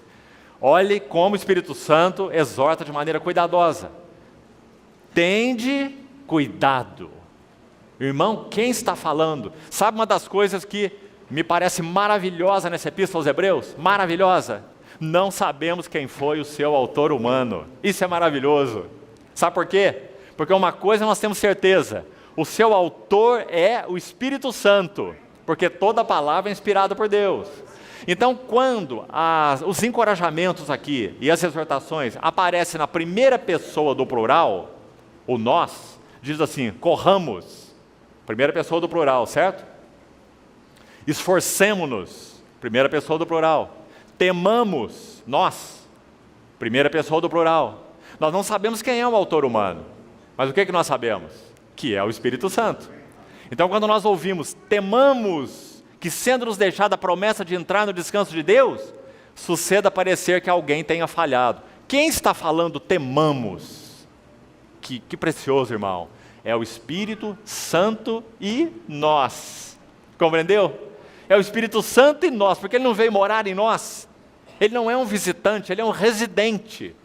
Olhe como o Espírito Santo exorta de maneira cuidadosa. Tende cuidado. Irmão, quem está falando? Sabe uma das coisas que me parece maravilhosa nessa epístola aos Hebreus? Maravilhosa. Não sabemos quem foi o seu autor humano. Isso é maravilhoso. Sabe por quê? Porque uma coisa nós temos certeza. O seu autor é o Espírito Santo. Porque toda a palavra é inspirada por Deus. Então, quando os encorajamentos aqui e as exortações aparecem na primeira pessoa do plural, o nós, diz assim, corramos, primeira pessoa do plural, certo? Esforcemo-nos, primeira pessoa do plural. Temamos, nós, primeira pessoa do plural. Nós não sabemos quem é o autor humano, mas o que nós sabemos? Que é o Espírito Santo. Então, quando nós ouvimos, temamos que sendo nos deixada a promessa de entrar no descanso de Deus, suceda parecer que alguém tenha falhado. Quem está falando temamos? Que precioso, irmão. É o Espírito Santo e nós. Compreendeu? É o Espírito Santo e nós, porque Ele não veio morar em nós. Ele não é um visitante, Ele é um residente.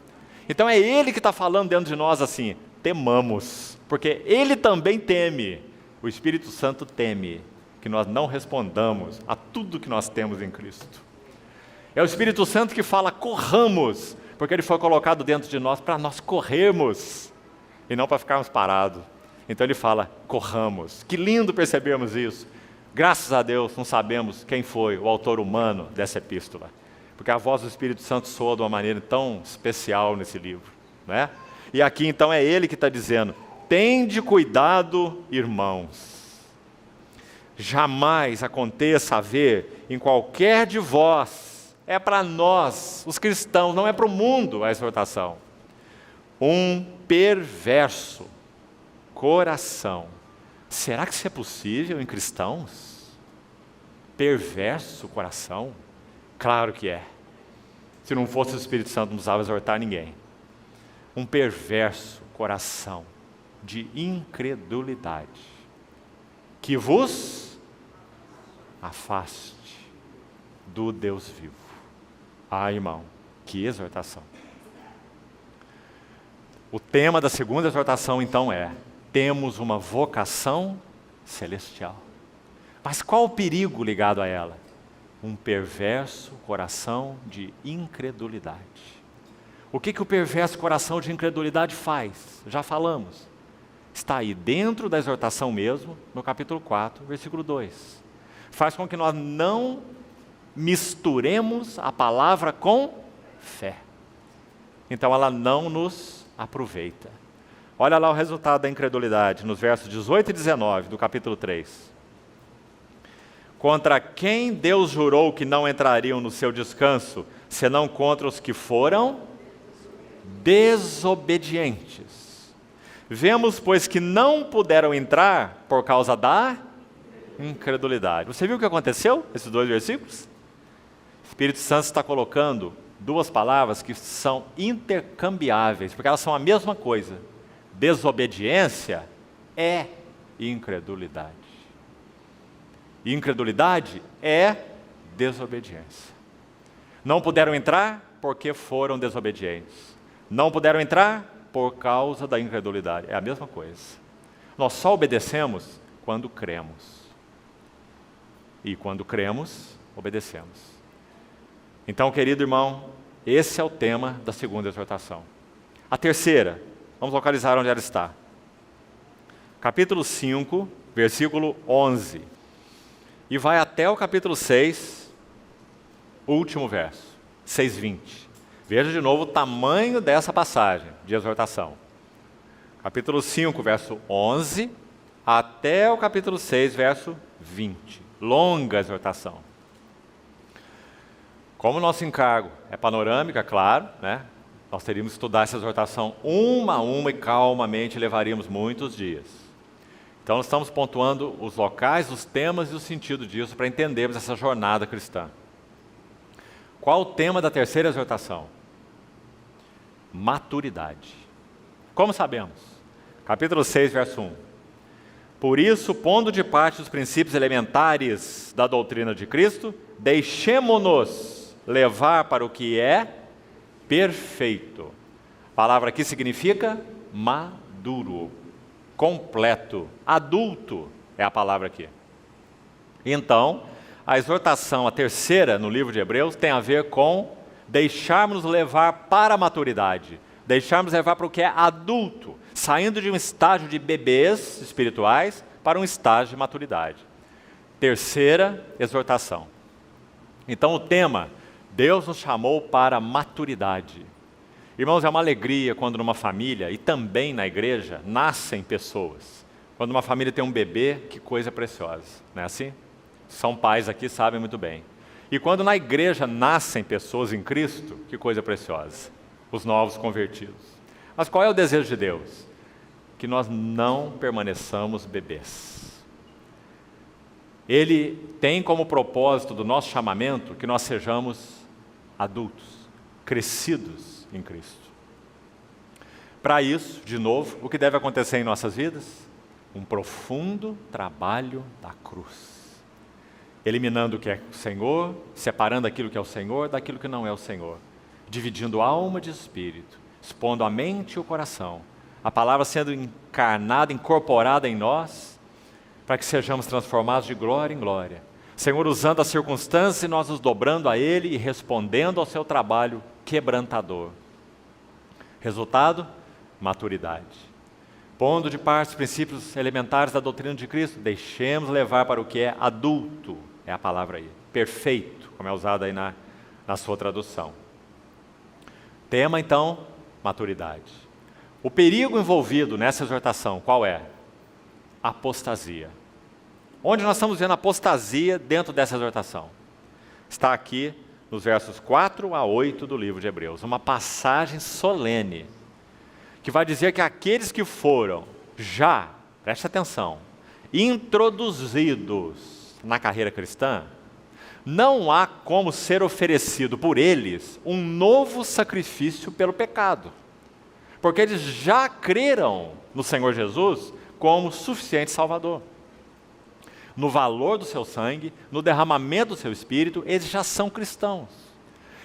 Então é Ele que está falando dentro de nós assim, temamos, porque Ele também teme. O Espírito Santo teme que nós não respondamos a tudo que nós temos em Cristo. É o Espírito Santo que fala, corramos, porque Ele foi colocado dentro de nós para nós corrermos. E não para ficarmos parados. Então Ele fala, corramos. Que lindo percebermos isso. Graças a Deus não sabemos quem foi o autor humano dessa epístola. Porque a voz do Espírito Santo soa de uma maneira tão especial nesse livro. Né? E aqui então é Ele que está dizendo, tende cuidado, irmãos. Jamais aconteça haver em qualquer de vós, é para nós, os cristãos, não é para o mundo a exortação, um perverso coração. Será que isso é possível em cristãos? Perverso coração? Claro que é. Se não fosse o Espírito Santo, não precisava exortar ninguém. Um perverso coração de incredulidade, que vos afaste do Deus vivo. Ah, irmão, que exortação. O tema da segunda exortação, então, é: temos uma vocação celestial. Mas qual o perigo ligado a ela? Um perverso coração de incredulidade. O que o perverso coração de incredulidade faz? Já falamos. Está aí dentro da exortação mesmo, no capítulo 4, versículo 2. Faz com que nós não misturemos a palavra com fé. Então ela não nos aproveita. Olha lá o resultado da incredulidade, nos versos 18 e 19 do capítulo 3. Contra quem Deus jurou que não entrariam no seu descanso, senão contra os que foram desobedientes. Vemos, pois, que não puderam entrar por causa da incredulidade. Você viu o que aconteceu, esses dois versículos? O Espírito Santo está colocando duas palavras que são intercambiáveis, porque elas são a mesma coisa. Desobediência é incredulidade. Incredulidade é desobediência. Não puderam entrar porque foram desobedientes. Não puderam entrar por causa da incredulidade. É a mesma coisa. Nós só obedecemos quando cremos. E quando cremos, obedecemos. Então, querido irmão, esse é o tema da segunda exortação. A terceira, vamos localizar onde ela está. Capítulo 5, versículo 11. E vai até o capítulo 6, último verso, 6:20. Veja de novo o tamanho dessa passagem de exortação. Capítulo 5, verso 11, até o capítulo 6, verso 20. Longa exortação. Como o nosso encargo é panorâmica, claro, né? Nós teríamos que estudar essa exortação uma a uma e calmamente levaríamos muitos dias. Então nós estamos pontuando os locais, os temas e o sentido disso para entendermos essa jornada cristã. Qual o tema da terceira exortação? Maturidade. Como sabemos? Capítulo 6, verso 1. Por isso, pondo de parte os princípios elementares da doutrina de Cristo, deixemo-nos levar para o que é perfeito. A palavra aqui significa maduro, completo, adulto é a palavra aqui. Então, a exortação, a terceira no livro de Hebreus, tem a ver com deixarmos levar para a maturidade, deixarmos levar para o que é adulto, saindo de um estágio de bebês espirituais para um estágio de maturidade. Terceira exortação. Então o tema, Deus nos chamou para a maturidade. Irmãos, é uma alegria quando numa família e também na igreja nascem pessoas. Quando uma família tem um bebê, que coisa preciosa, não é assim? São pais aqui, sabem muito bem. E quando na igreja nascem pessoas em Cristo, que coisa preciosa, os novos convertidos. Mas qual é o desejo de Deus? Que nós não permaneçamos bebês. Ele tem como propósito do nosso chamamento que nós sejamos adultos, crescidos em Cristo. Para isso, de novo, o que deve acontecer em nossas vidas? Um profundo trabalho da cruz. Eliminando o que é o Senhor, separando aquilo que é o Senhor daquilo que não é o Senhor. Dividindo alma de espírito, expondo a mente e o coração. A palavra sendo encarnada, incorporada em nós, para que sejamos transformados de glória em glória. Senhor, usando as circunstâncias e nós nos dobrando a Ele e respondendo ao seu trabalho quebrantador. Resultado? Maturidade. Pondo de parte os princípios elementares da doutrina de Cristo, deixemos levar para o que é adulto, é a palavra aí, perfeito, como é usado aí na sua tradução. Tema, então, maturidade. O perigo envolvido nessa exortação, qual é? Apostasia. Onde nós estamos vendo apostasia dentro dessa exortação? Está aqui nos versos 4 a 8 do livro de Hebreus, uma passagem solene, que vai dizer que aqueles que foram já, preste atenção, introduzidos na carreira cristã, não há como ser oferecido por eles um novo sacrifício pelo pecado, porque eles já creram no Senhor Jesus como suficiente Salvador. No valor do seu sangue, no derramamento do seu Espírito, eles já são cristãos.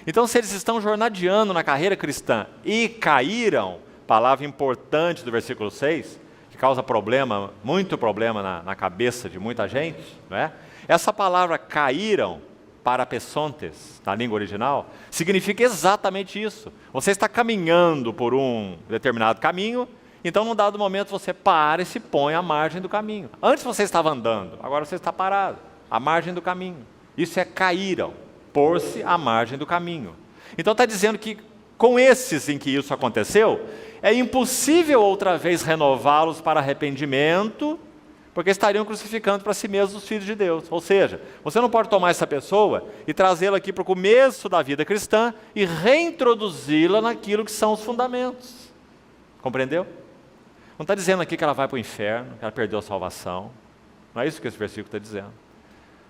Então, se eles estão jornadeando na carreira cristã e caíram, palavra importante do versículo 6, que causa problema, muito problema na cabeça de muita gente, não é? Essa palavra caíram, parapesontes, na língua original, significa exatamente isso. Você está caminhando por um determinado caminho, então num dado momento você para e se põe à margem do caminho. Antes você estava andando, agora você está parado, à margem do caminho. Isso é caíram, pôr-se à margem do caminho. Então está dizendo que com esses em que isso aconteceu, é impossível outra vez renová-los para arrependimento, porque estariam crucificando para si mesmos os filhos de Deus. Ou seja, você não pode tomar essa pessoa e trazê-la aqui para o começo da vida cristã e reintroduzi-la naquilo que são os fundamentos. Compreendeu? Não está dizendo aqui que ela vai para o inferno, que ela perdeu a salvação. Não é isso que esse versículo está dizendo.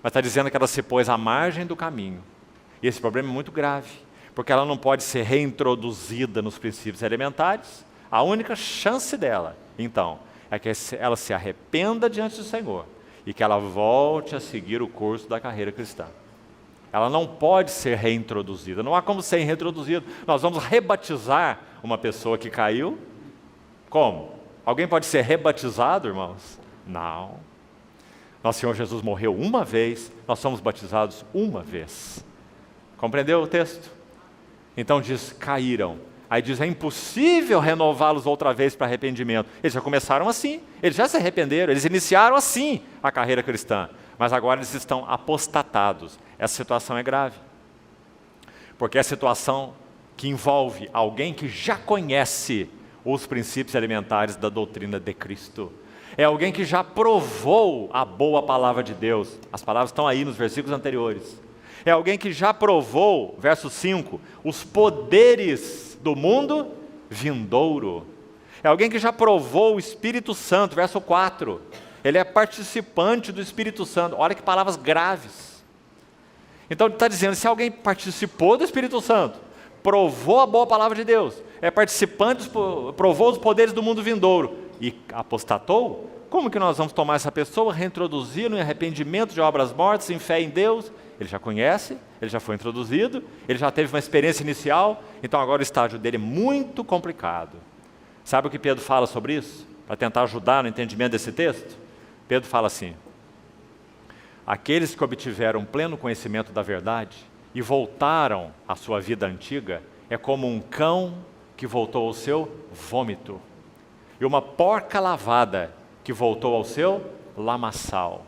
Mas está dizendo que ela se pôs à margem do caminho. E esse problema é muito grave, porque ela não pode ser reintroduzida nos princípios elementares. A única chance dela, então, é que ela se arrependa diante do Senhor e que ela volte a seguir o curso da carreira cristã. Ela não pode ser reintroduzida, não há como ser reintroduzida. Nós vamos rebatizar uma pessoa que caiu? Como? Alguém pode ser rebatizado, irmãos? Não. Nosso Senhor Jesus morreu uma vez, nós somos batizados uma vez. Compreendeu o texto? Então diz, caíram. Aí diz, é impossível renová-los outra vez para arrependimento. Eles já começaram assim, eles já se arrependeram, eles iniciaram assim a carreira cristã. Mas agora eles estão apostatados. Essa situação é grave. Porque é a situação que envolve alguém que já conhece os princípios elementares da doutrina de Cristo. É alguém que já provou a boa palavra de Deus. As palavras estão aí nos versículos anteriores. É alguém que já provou, verso 5, os poderes do mundo vindouro. É alguém que já provou o Espírito Santo, verso 4. Ele é participante do Espírito Santo. Olha que palavras graves. Então ele está dizendo, se alguém participou do Espírito Santo, provou a boa palavra de Deus, é participante, provou os poderes do mundo vindouro e apostatou, como que nós vamos tomar essa pessoa, reintroduzi-lo em arrependimento de obras mortas, em fé em Deus? Ele já conhece, ele já foi introduzido, ele já teve uma experiência inicial, então agora o estágio dele é muito complicado. Sabe o que Pedro fala sobre isso? Para tentar ajudar no entendimento desse texto? Pedro fala assim, aqueles que obtiveram pleno conhecimento da verdade e voltaram à sua vida antiga, é como um cão que voltou ao seu vômito, e uma porca lavada que voltou ao seu lamaçal.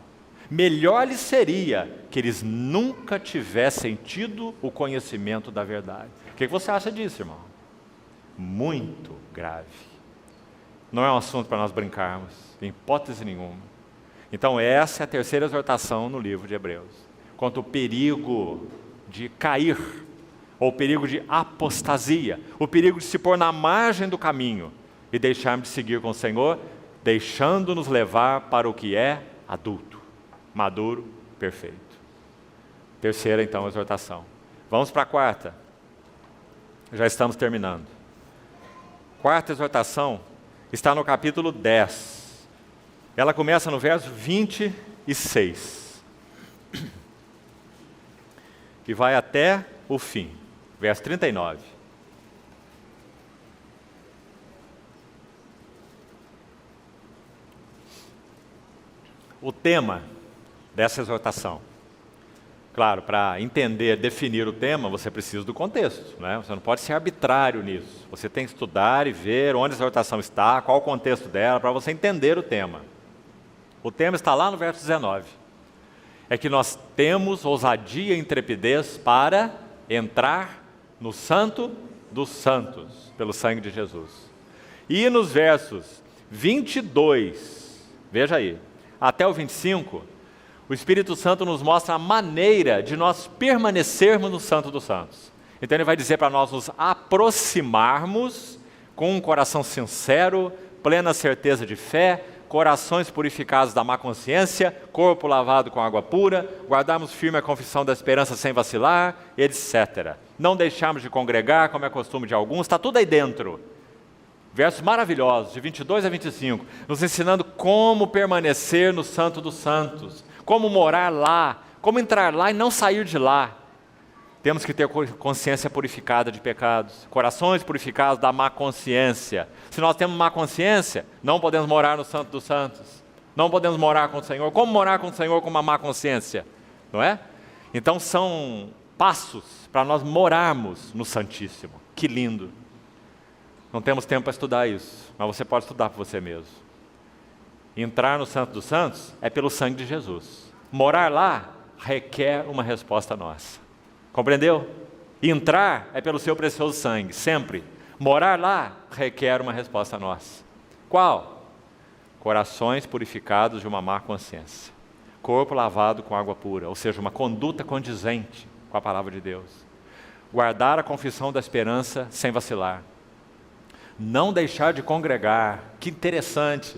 Melhor lhes seria que eles nunca tivessem tido o conhecimento da verdade. O que você acha disso, irmão? Muito grave. Não é um assunto para nós brincarmos, em hipótese nenhuma. Então essa é a terceira exortação no livro de Hebreus, quanto ao perigo de cair, ou o perigo de apostasia, o perigo de se pôr na margem do caminho e deixarmos de seguir com o Senhor, deixando-nos levar para o que é adulto, maduro, perfeito. Terceira, então, exortação. Vamos para a quarta. Já estamos terminando. Quarta exortação está no capítulo 10. Ela começa no verso 26. E vai até o fim, verso 39. O tema dessa exortação, claro, para entender, definir o tema, você precisa do contexto, né? Você não pode ser arbitrário nisso. Você tem que estudar e ver onde a exortação está, qual o contexto dela, para você entender o tema. O tema está lá no verso 19. É que nós temos ousadia e intrepidez para entrar no Santo dos Santos, pelo sangue de Jesus. E nos versos 22, veja aí, até o 25, o Espírito Santo nos mostra a maneira de nós permanecermos no Santo dos Santos. Então ele vai dizer para nós nos aproximarmos com um coração sincero, plena certeza de fé, corações purificados da má consciência, corpo lavado com água pura, guardarmos firme a confissão da esperança sem vacilar, etc. Não deixarmos de congregar, como é costume de alguns, está tudo aí dentro. Versos maravilhosos, de 22 a 25, nos ensinando como permanecer no Santo dos Santos, como morar lá, como entrar lá e não sair de lá. Temos que ter consciência purificada de pecados, corações purificados da má consciência. Se nós temos má consciência, não podemos morar no Santo dos Santos, não podemos morar com o Senhor. Como morar com o Senhor com uma má consciência? Não é? Então são passos para nós morarmos no Santíssimo. Que lindo! Não temos tempo para estudar isso, mas você pode estudar por você mesmo. Entrar no Santo dos Santos é pelo sangue de Jesus. Morar lá requer uma resposta nossa. Compreendeu? Entrar é pelo seu precioso sangue, sempre. Morar lá requer uma resposta nossa. Qual? Corações purificados de uma má consciência. Corpo lavado com água pura, ou seja, uma conduta condizente com a palavra de Deus. Guardar a confissão da esperança sem vacilar. Não deixar de congregar. Que interessante.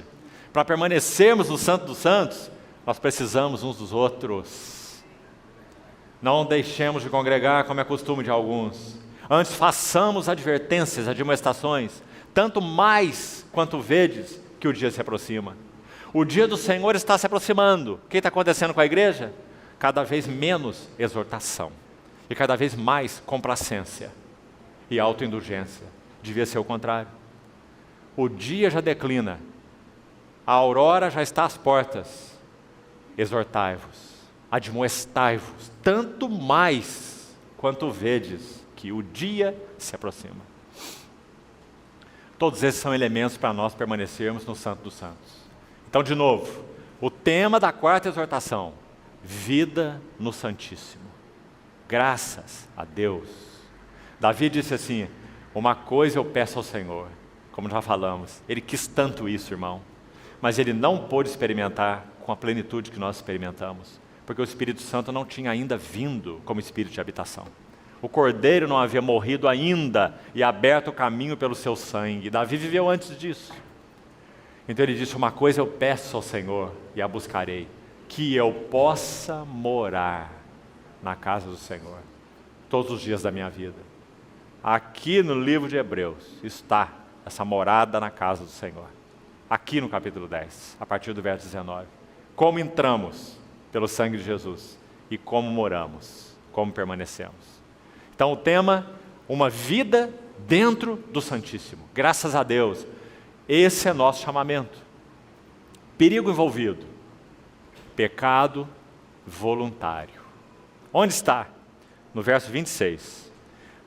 Para permanecermos no Santo dos Santos, nós precisamos uns dos outros. Não deixemos de congregar, como é costume de alguns. Antes façamos advertências, admoestações, tanto mais quanto vedes que o dia se aproxima. O dia do Senhor está se aproximando. O que está acontecendo com a igreja? Cada vez menos exortação e cada vez mais complacência e autoindulgência. Devia ser o contrário. O dia já declina, a aurora já está às portas. Exortai-vos, admoestai-vos, tanto mais quanto vedes que o dia se aproxima. Todos esses são elementos para nós permanecermos no Santo dos Santos. Então, de novo, o tema da quarta exortação, vida no Santíssimo. Graças a Deus. Davi disse assim, uma coisa eu peço ao Senhor, como já falamos, ele quis tanto isso, irmão, mas ele não pôde experimentar com a plenitude que nós experimentamos, porque o Espírito Santo não tinha ainda vindo como Espírito de habitação. O Cordeiro não havia morrido ainda e aberto o caminho pelo seu sangue. Davi viveu antes disso. Então ele disse, uma coisa eu peço ao Senhor e a buscarei, que eu possa morar na casa do Senhor todos os dias da minha vida. Aqui no livro de Hebreus está essa morada na casa do Senhor. Aqui no capítulo 10, a partir do verso 19. Como entramos pelo sangue de Jesus e como moramos, como permanecemos. Então o tema, uma vida dentro do Santíssimo. Graças a Deus, esse é nosso chamamento. Perigo envolvido, pecado voluntário. Onde está? No verso 26.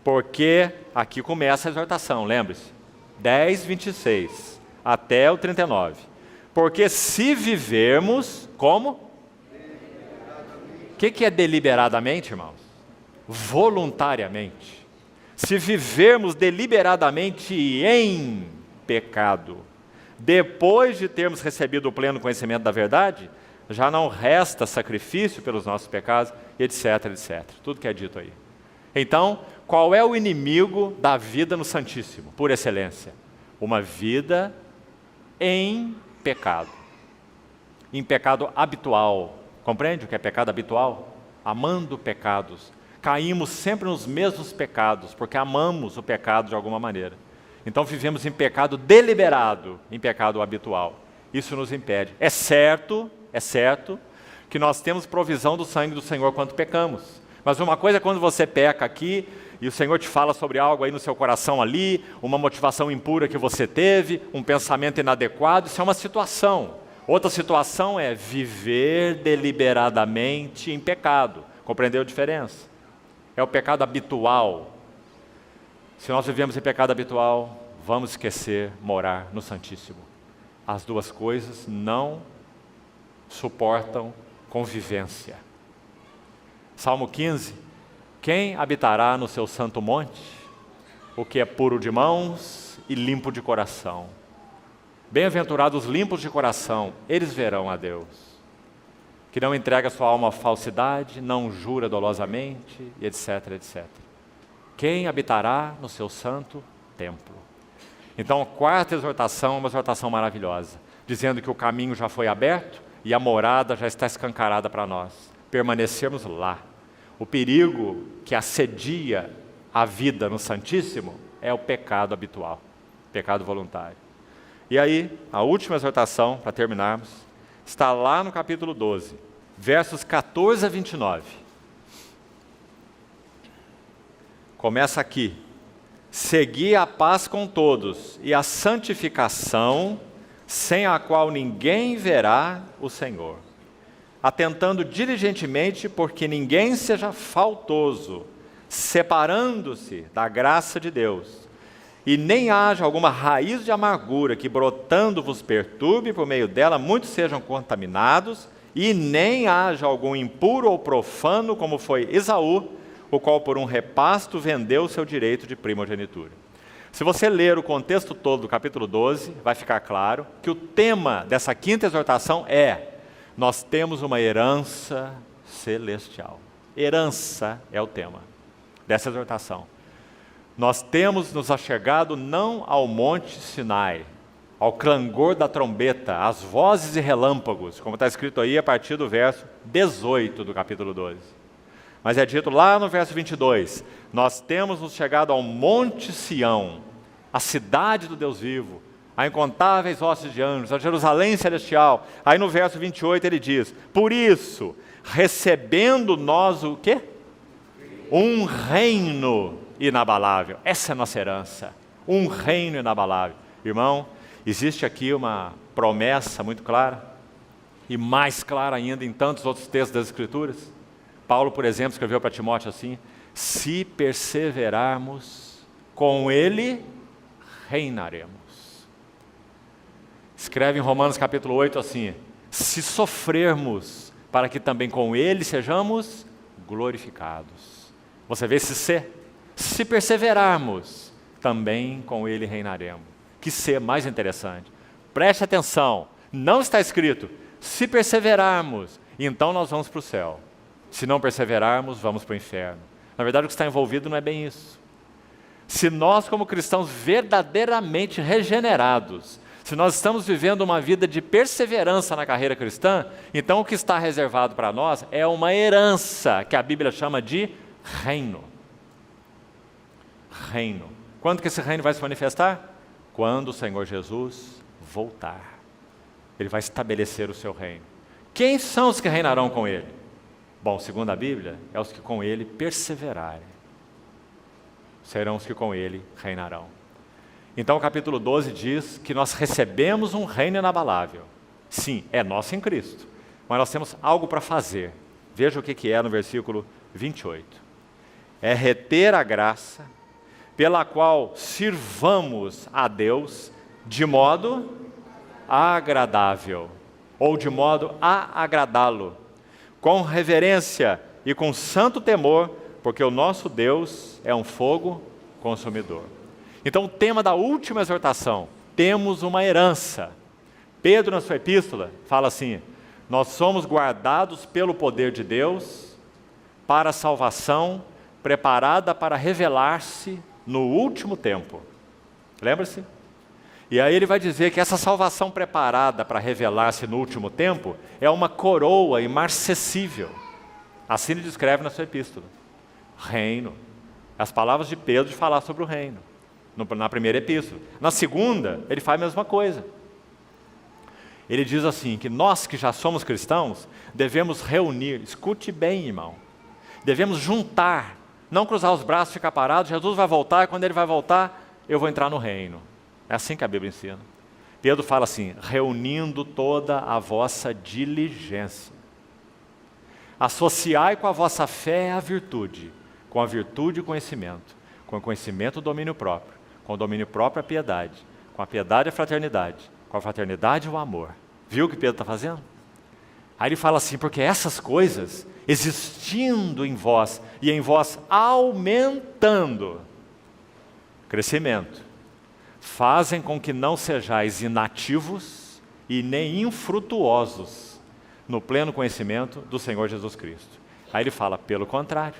Porque aqui começa a exortação, lembre-se. 10, 26 até o 39. Porque se vivermos, como? O que é deliberadamente, irmãos? Voluntariamente. Se vivermos deliberadamente em pecado, depois de termos recebido o pleno conhecimento da verdade, já não resta sacrifício pelos nossos pecados, etc, etc. Tudo que é dito aí. Então, qual é o inimigo da vida no Santíssimo, por excelência? Uma vida em pecado. Em pecado habitual. Compreende o que é pecado habitual? Amando pecados. Caímos sempre nos mesmos pecados, porque amamos o pecado de alguma maneira. Então vivemos em pecado deliberado, em pecado habitual. Isso nos impede. É certo que nós temos provisão do sangue do Senhor quando pecamos. Mas uma coisa é quando você peca aqui, e o Senhor te fala sobre algo aí no seu coração ali, uma motivação impura que você teve, um pensamento inadequado, isso é uma situação. Outra situação é viver deliberadamente em pecado. Compreendeu a diferença? É o pecado habitual. Se nós vivemos em pecado habitual, vamos esquecer morar no Santíssimo. As duas coisas não suportam convivência. Salmo 15, quem habitará no seu santo monte? o que é puro de mãos e limpo de coração. Bem-aventurados os limpos de coração, eles verão a Deus. Que não entrega sua alma à falsidade, não jura dolosamente, etc, etc. Quem habitará no seu santo templo? Então, a quarta exortação é uma exortação maravilhosa, dizendo que o caminho já foi aberto e a morada já está escancarada para nós. Permanecermos lá. O perigo que assedia a vida no Santíssimo é o pecado habitual, pecado voluntário. E aí, a última exortação, para terminarmos, está lá no capítulo 12, versos 14 a 29. Começa aqui. Segui a paz com todos e a santificação, sem a qual ninguém verá o Senhor. Atentando diligentemente porque ninguém seja faltoso, separando-se da graça de Deus, e nem haja alguma raiz de amargura que brotando vos perturbe, por meio dela muitos sejam contaminados, e nem haja algum impuro ou profano, como foi Esaú, o qual por um repasto vendeu o seu direito de primogenitura. Se você ler o contexto todo do capítulo 12, vai ficar claro que o tema dessa quinta exortação é: nós temos uma herança celestial. Herança é o tema dessa exortação. Nós temos nos achegado não ao monte Sinai, ao clangor da trombeta, às vozes e relâmpagos, como está escrito aí a partir do verso 18 do capítulo 12. Mas é dito lá no verso 22, nós temos nos chegado ao monte Sião, a cidade do Deus vivo, a incontáveis hostes de anjos, a Jerusalém celestial. Aí no verso 28 ele diz: por isso, recebendo nós o quê? Um reino inabalável. Essa é a nossa herança, um reino inabalável. Irmão, existe aqui uma promessa muito clara, e mais clara ainda em tantos outros textos das Escrituras. Paulo, por exemplo, escreveu para Timóteo assim: se perseverarmos, com ele reinaremos. Escreve em Romanos capítulo 8 assim: se sofrermos, para que também com ele sejamos glorificados. Você vê esse se perseverarmos, também com ele reinaremos. Que ser mais interessante. Preste atenção, não está escrito, se perseverarmos, então nós vamos para o céu. Se não perseverarmos, vamos para o inferno. Na verdade, o que está envolvido não é bem isso. Se nós, como cristãos verdadeiramente regenerados, se nós estamos vivendo uma vida de perseverança na carreira cristã, então o que está reservado para nós é uma herança, que a Bíblia chama de reino. Reino. Quando que esse reino vai se manifestar? Quando o Senhor Jesus voltar. Ele vai estabelecer o seu reino. Quem são os que reinarão com ele? Bom, segundo a Bíblia, é os que com ele perseverarem. Serão os que com ele reinarão. Então o capítulo 12 diz que nós recebemos um reino inabalável. Sim, é nosso em Cristo, mas nós temos algo para fazer. Veja o que é no versículo 28. É reter a graça pela qual sirvamos a Deus de modo agradável, ou de modo a agradá-lo, com reverência e com santo temor, porque o nosso Deus é um fogo consumidor. Então o tema da última exortação: temos uma herança. Pedro, na sua epístola, fala assim: nós somos guardados pelo poder de Deus para a salvação preparada para revelar-se no último tempo. Lembra-se? E aí ele vai dizer que essa salvação preparada para revelar-se no último tempo é uma coroa imarcessível. Assim ele descreve na sua epístola. Reino. As palavras de Pedro de falar sobre o reino, na primeira epístola. Na segunda, ele faz a mesma coisa. Ele diz assim, que nós que já somos cristãos, devemos reunir, escute bem, irmão, devemos juntar, não cruzar os braços e ficar parado. Jesus vai voltar, e quando ele vai voltar, eu vou entrar no reino. É assim que a Bíblia ensina. Pedro fala assim: reunindo toda a vossa diligência. Associai com a vossa fé a virtude, com a virtude o conhecimento, com o conhecimento o domínio próprio, com o domínio próprio a piedade, com a piedade a fraternidade, com a fraternidade o amor. Viu o que Pedro está fazendo? Aí ele fala assim: porque essas coisas, existindo em vós, e em vós aumentando, crescimento, fazem com que não sejais inativos e nem infrutuosos no pleno conhecimento do Senhor Jesus Cristo. Aí ele fala, pelo contrário,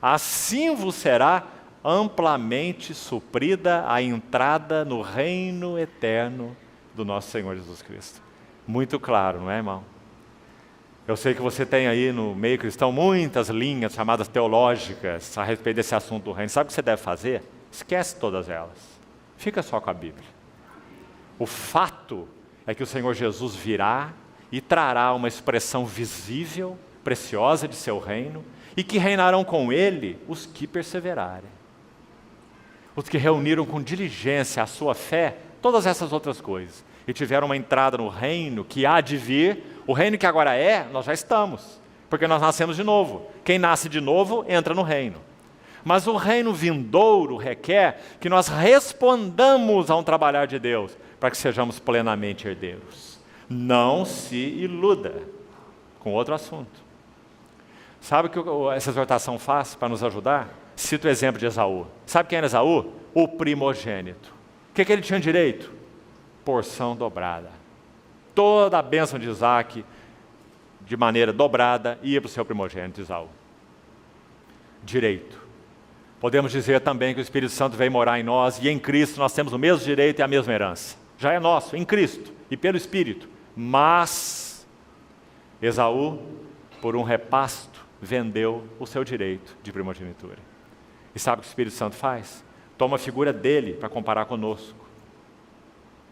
assim vos será amplamente suprida a entrada no reino eterno do nosso Senhor Jesus Cristo. Muito claro, não é, irmão? Eu sei que você tem aí no meio cristão muitas linhas chamadas teológicas a respeito desse assunto do reino. Sabe o que você deve fazer? Esquece todas elas. Fica só com a Bíblia. O fato é que o Senhor Jesus virá e trará uma expressão visível, preciosa de seu reino, e que reinarão com ele os que perseverarem. Os que reuniram com diligência a sua fé, todas essas outras coisas, e tiveram uma entrada no reino que há de vir. O reino que agora é, nós já estamos, porque nós nascemos de novo. Quem nasce de novo, entra no reino. Mas o reino vindouro requer que nós respondamos a um trabalhar de Deus, para que sejamos plenamente herdeiros. Não se iluda com outro assunto. Sabe o que essa exortação faz para nos ajudar? Cito o exemplo de Esaú. Sabe quem era Esaú? O primogênito. O que ele tinha direito? Porção dobrada. Toda a bênção de Isaac, de maneira dobrada, ia para o seu primogênito Esaú. Direito. Podemos dizer também que o Espírito Santo veio morar em nós e em Cristo nós temos o mesmo direito e a mesma herança. Já é nosso, em Cristo e pelo Espírito. Mas Esaú, por um repasto, vendeu o seu direito de primogenitura. E sabe o que o Espírito Santo faz? Toma a figura dele para comparar conosco.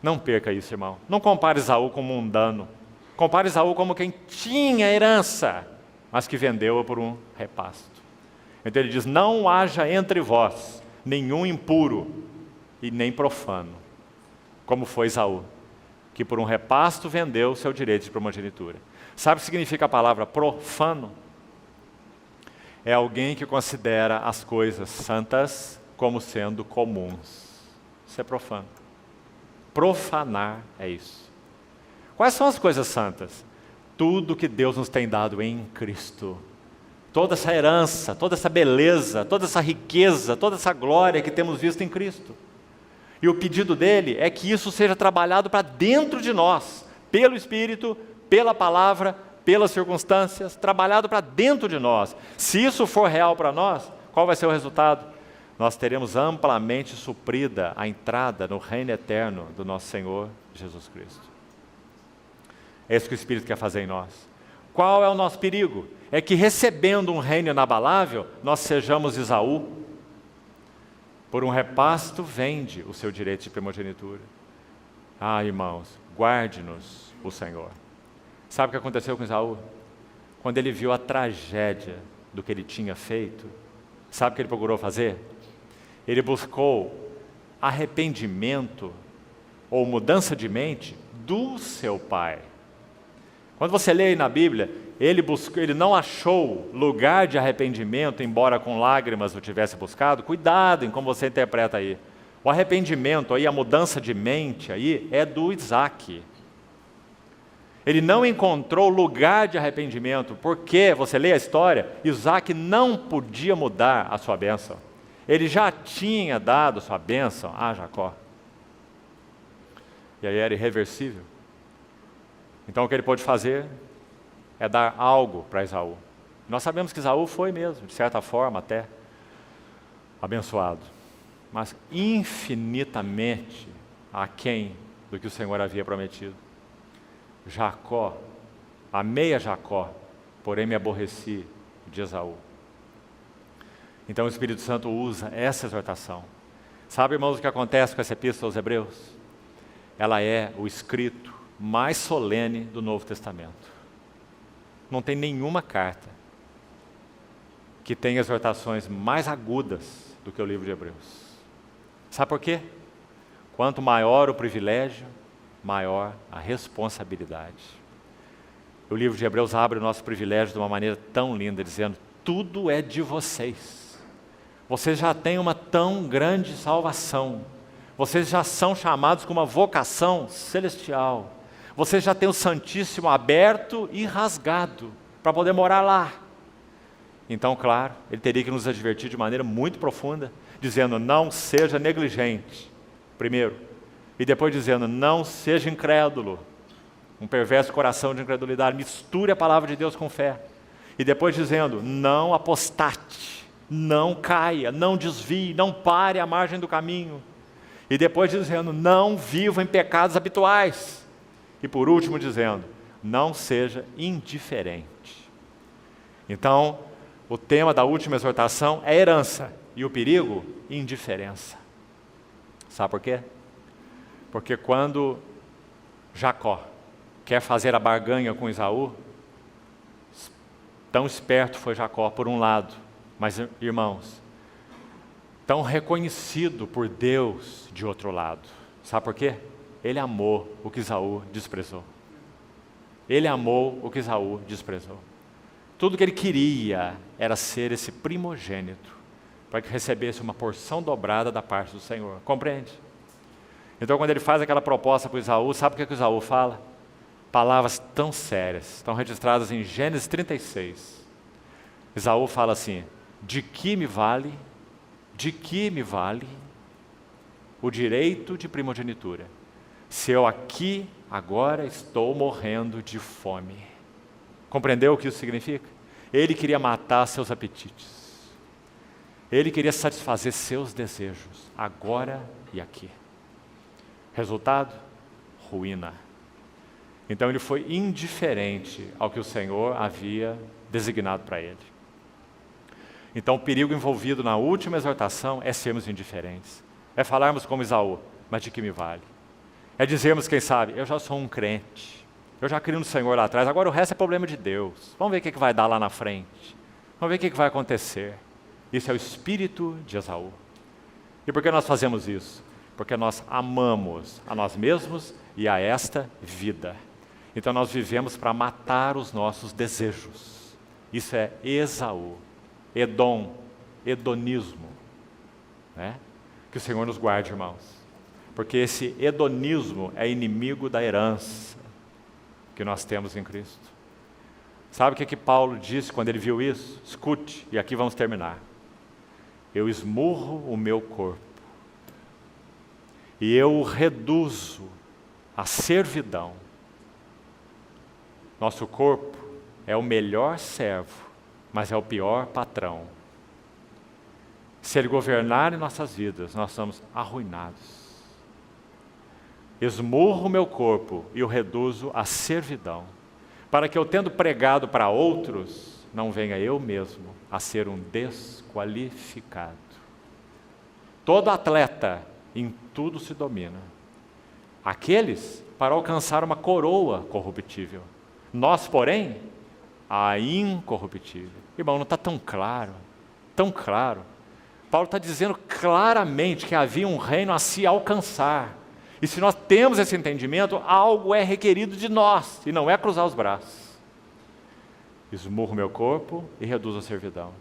Não perca isso, irmão. Não compare Esaú como um mundano. Compare Esaú como quem tinha herança, mas que vendeu-a por um repasto. Então ele diz, não haja entre vós nenhum impuro e nem profano, como foi Esaú, que por um repasto vendeu o seu direito de primogenitura. Sabe o que significa a palavra profano? É alguém que considera as coisas santas como sendo comuns. Isso é profano. Profanar é isso. Quais são as coisas santas? Tudo que Deus nos tem dado em Cristo. Toda essa herança, toda essa beleza, toda essa riqueza, toda essa glória que temos visto em Cristo. E o pedido dele é que isso seja trabalhado para dentro de nós, pelo Espírito, pela palavra, pelas circunstâncias, trabalhado para dentro de nós. Se isso for real para nós, qual vai ser o resultado? Nós teremos amplamente suprida a entrada no reino eterno do nosso Senhor Jesus Cristo. É isso que o Espírito quer fazer em nós. Qual é o nosso perigo? É que recebendo um reino inabalável, nós sejamos Esaú. Por um repasto vende o seu direito de primogenitura. Ah, irmãos, guarde-nos o Senhor. Sabe o que aconteceu com Esaú? Quando ele viu a tragédia do que ele tinha feito, sabe o que ele procurou fazer? Ele buscou arrependimento ou mudança de mente do seu pai. Quando você lê aí na Bíblia, ele não achou lugar de arrependimento, embora com lágrimas o tivesse buscado. Cuidado em como você interpreta aí. O arrependimento aí, a mudança de mente aí, é do Isaac. Ele não encontrou lugar de arrependimento, porque, você lê a história, Isaac não podia mudar a sua bênção. Ele já tinha dado sua bênção a Jacó. E aí era irreversível. Então o que ele pôde fazer é dar algo para Esaú. Nós sabemos que Esaú foi mesmo, de certa forma até, abençoado. Mas infinitamente aquém do que o Senhor havia prometido. Jacó, amei a Jacó, porém me aborreci de Esaú. Então o Espírito Santo usa essa exortação. Sabe, irmãos, o que acontece com essa epístola aos Hebreus? Ela é o escrito mais solene do Novo Testamento. Não tem nenhuma carta que tenha exortações mais agudas do que o livro de Hebreus. Sabe por quê? Quanto maior o privilégio, maior a responsabilidade. O livro de Hebreus abre o nosso privilégio de uma maneira tão linda, dizendo, tudo é de vocês. Vocês já têm uma tão grande salvação. Vocês já são chamados com uma vocação celestial. Vocês já têm o Santíssimo aberto e rasgado para poder morar lá. Então, claro, ele teria que nos advertir de maneira muito profunda dizendo, não seja negligente, primeiro. E depois dizendo, não seja incrédulo. Um perverso coração de incredulidade. Misture a palavra de Deus com fé. E depois dizendo, não apostate, não caia, não desvie, não pare à margem do caminho. E depois dizendo, não viva em pecados habituais. E por último dizendo, não seja indiferente. Então, o tema da última exortação é herança. E o perigo, indiferença. Sabe por quê? Porque quando Jacó quer fazer a barganha com Esaú, tão esperto foi Jacó por um lado, mas irmãos, tão reconhecido por Deus de outro lado. Sabe por quê? Ele amou o que Esaú desprezou. Ele amou o que Esaú desprezou. Tudo que ele queria era ser esse primogênito, para que recebesse uma porção dobrada da parte do Senhor. Compreende? Então, quando ele faz aquela proposta para Esaú, sabe o que Esaú fala? Palavras tão sérias, estão registradas em Gênesis 36. Esaú fala assim, de que me vale o direito de primogenitura, se eu aqui, agora, estou morrendo de fome? Compreendeu o que isso significa? Ele queria matar seus apetites. Ele queria satisfazer seus desejos, agora e aqui. Resultado? Ruína. Então ele foi indiferente ao que o Senhor havia designado para ele. Então o perigo envolvido na última exortação é sermos indiferentes. É falarmos como Esaú, mas de que me vale? É dizermos, quem sabe, eu já sou um crente, eu já criei no Senhor lá atrás, agora o resto é problema de Deus. Vamos ver o que vai dar lá na frente. Vamos ver o que vai acontecer. Isso é o espírito de Esaú. E por que nós fazemos isso? Porque nós amamos a nós mesmos e a esta vida. Então nós vivemos para matar os nossos desejos. Isso é Esaú, Edom, hedonismo. Né? Que o Senhor nos guarde, irmãos. Porque esse hedonismo é inimigo da herança que nós temos em Cristo. Sabe o que Paulo disse quando ele viu isso? Escute, e aqui vamos terminar. Eu esmurro o meu corpo e eu o reduzo à servidão. Nosso corpo é o melhor servo, mas é o pior patrão. Se ele governar em nossas vidas, nós somos arruinados. Esmurro o meu corpo e o reduzo à servidão, para que eu, tendo pregado para outros, não venha eu mesmo a ser um desqualificado. Todo atleta em tudo se domina. Aqueles para alcançar uma coroa corruptível. Nós, porém, a incorruptível. Irmão, não está tão claro, tão claro. Paulo está dizendo claramente que havia um reino a se alcançar. E se nós temos esse entendimento, algo é requerido de nós, e não é cruzar os braços. Esmurro meu corpo e reduzo a servidão.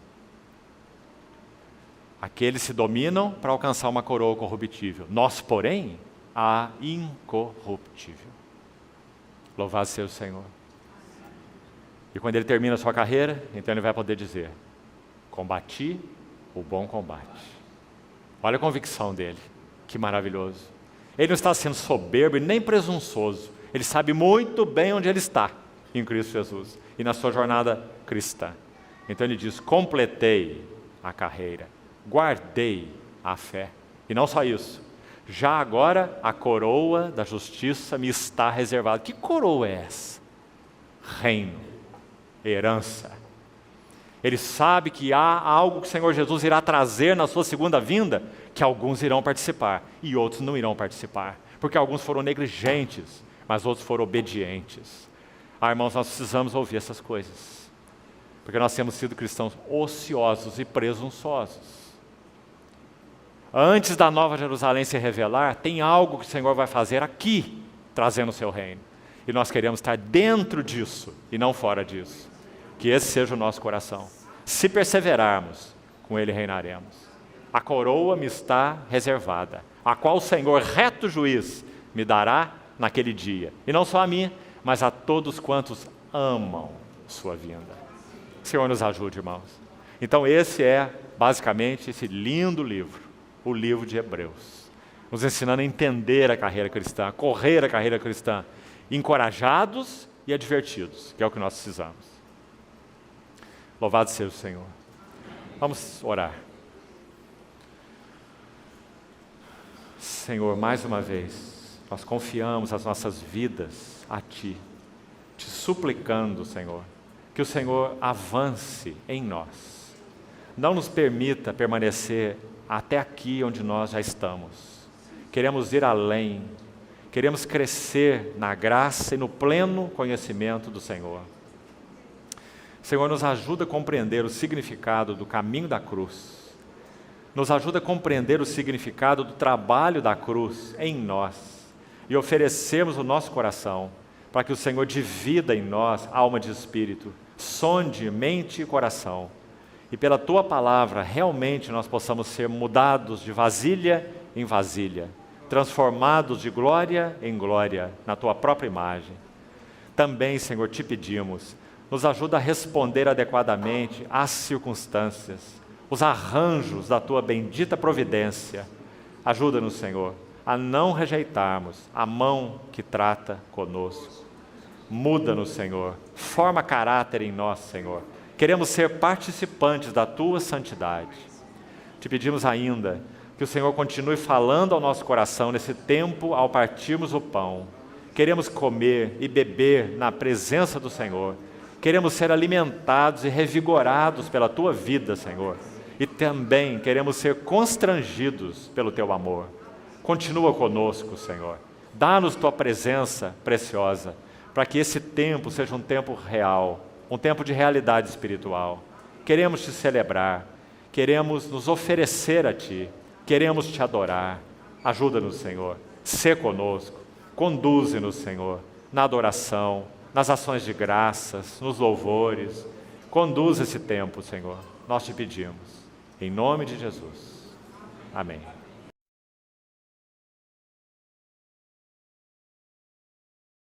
Aqueles se dominam para alcançar uma coroa corruptível. Nós, porém, a incorruptível. Louvado seja o Senhor. E quando ele termina a sua carreira, então ele vai poder dizer, combati o bom combate. Olha a convicção dele, que maravilhoso. Ele não está sendo soberbo e nem presunçoso. Ele sabe muito bem onde ele está em Cristo Jesus e na sua jornada cristã. Então ele diz, completei a carreira, guardei a fé. E não só isso, já agora a coroa da justiça me está reservada. Que coroa é essa? Reino, herança. Ele sabe que há algo que o Senhor Jesus irá trazer na sua segunda vinda, que alguns irão participar e outros não irão participar, porque alguns foram negligentes, mas outros foram obedientes. Irmãos, nós precisamos ouvir essas coisas, porque nós temos sido cristãos ociosos e presunçosos. Antes da Nova Jerusalém se revelar, tem algo que o Senhor vai fazer aqui, trazendo o seu reino, e nós queremos estar dentro disso e não fora disso. Que esse seja o nosso coração. Se perseverarmos, com Ele reinaremos. A coroa me está reservada, a qual o Senhor, reto juiz, me dará naquele dia. E não só a mim, mas a todos quantos amam sua vinda. O Senhor nos ajude, irmãos. Então esse é, basicamente, esse lindo livro o livro de Hebreus, nos ensinando a entender a carreira cristã, a correr a carreira cristã, encorajados e advertidos, que é o que nós precisamos. Louvado seja o Senhor. Vamos orar. Senhor, mais uma vez, nós confiamos as nossas vidas a Ti, te suplicando, Senhor, que o Senhor avance em nós. Não nos permita permanecer até aqui onde nós já estamos. Queremos ir além, queremos crescer na graça e no pleno conhecimento do Senhor. Senhor, nos ajuda a compreender o significado do caminho da cruz. Nos ajuda a compreender o significado do trabalho da cruz em nós e oferecermos o nosso coração para que o Senhor divida em nós alma de espírito, sonde mente e coração. E pela Tua palavra, realmente nós possamos ser mudados de vasilha em vasilha, transformados de glória em glória na Tua própria imagem. Também, Senhor, te pedimos, nos ajuda a responder adequadamente às circunstâncias, os arranjos da Tua bendita providência. Ajuda-nos, Senhor, a não rejeitarmos a mão que trata conosco. Muda-nos, Senhor, forma caráter em nós, Senhor. Queremos ser participantes da Tua santidade. Te pedimos ainda que o Senhor continue falando ao nosso coração nesse tempo ao partirmos o pão. Queremos comer e beber na presença do Senhor. Queremos ser alimentados e revigorados pela Tua vida, Senhor. E também queremos ser constrangidos pelo Teu amor. Continua conosco, Senhor. Dá-nos Tua presença preciosa, para que esse tempo seja um tempo real, um tempo de realidade espiritual. Queremos Te celebrar, queremos nos oferecer a Ti, queremos Te adorar. Ajuda-nos, Senhor. Sê conosco, conduze-nos, Senhor, na adoração, nas ações de graças, nos louvores. Conduz esse tempo, Senhor. Nós Te pedimos. Em nome de Jesus. Amém.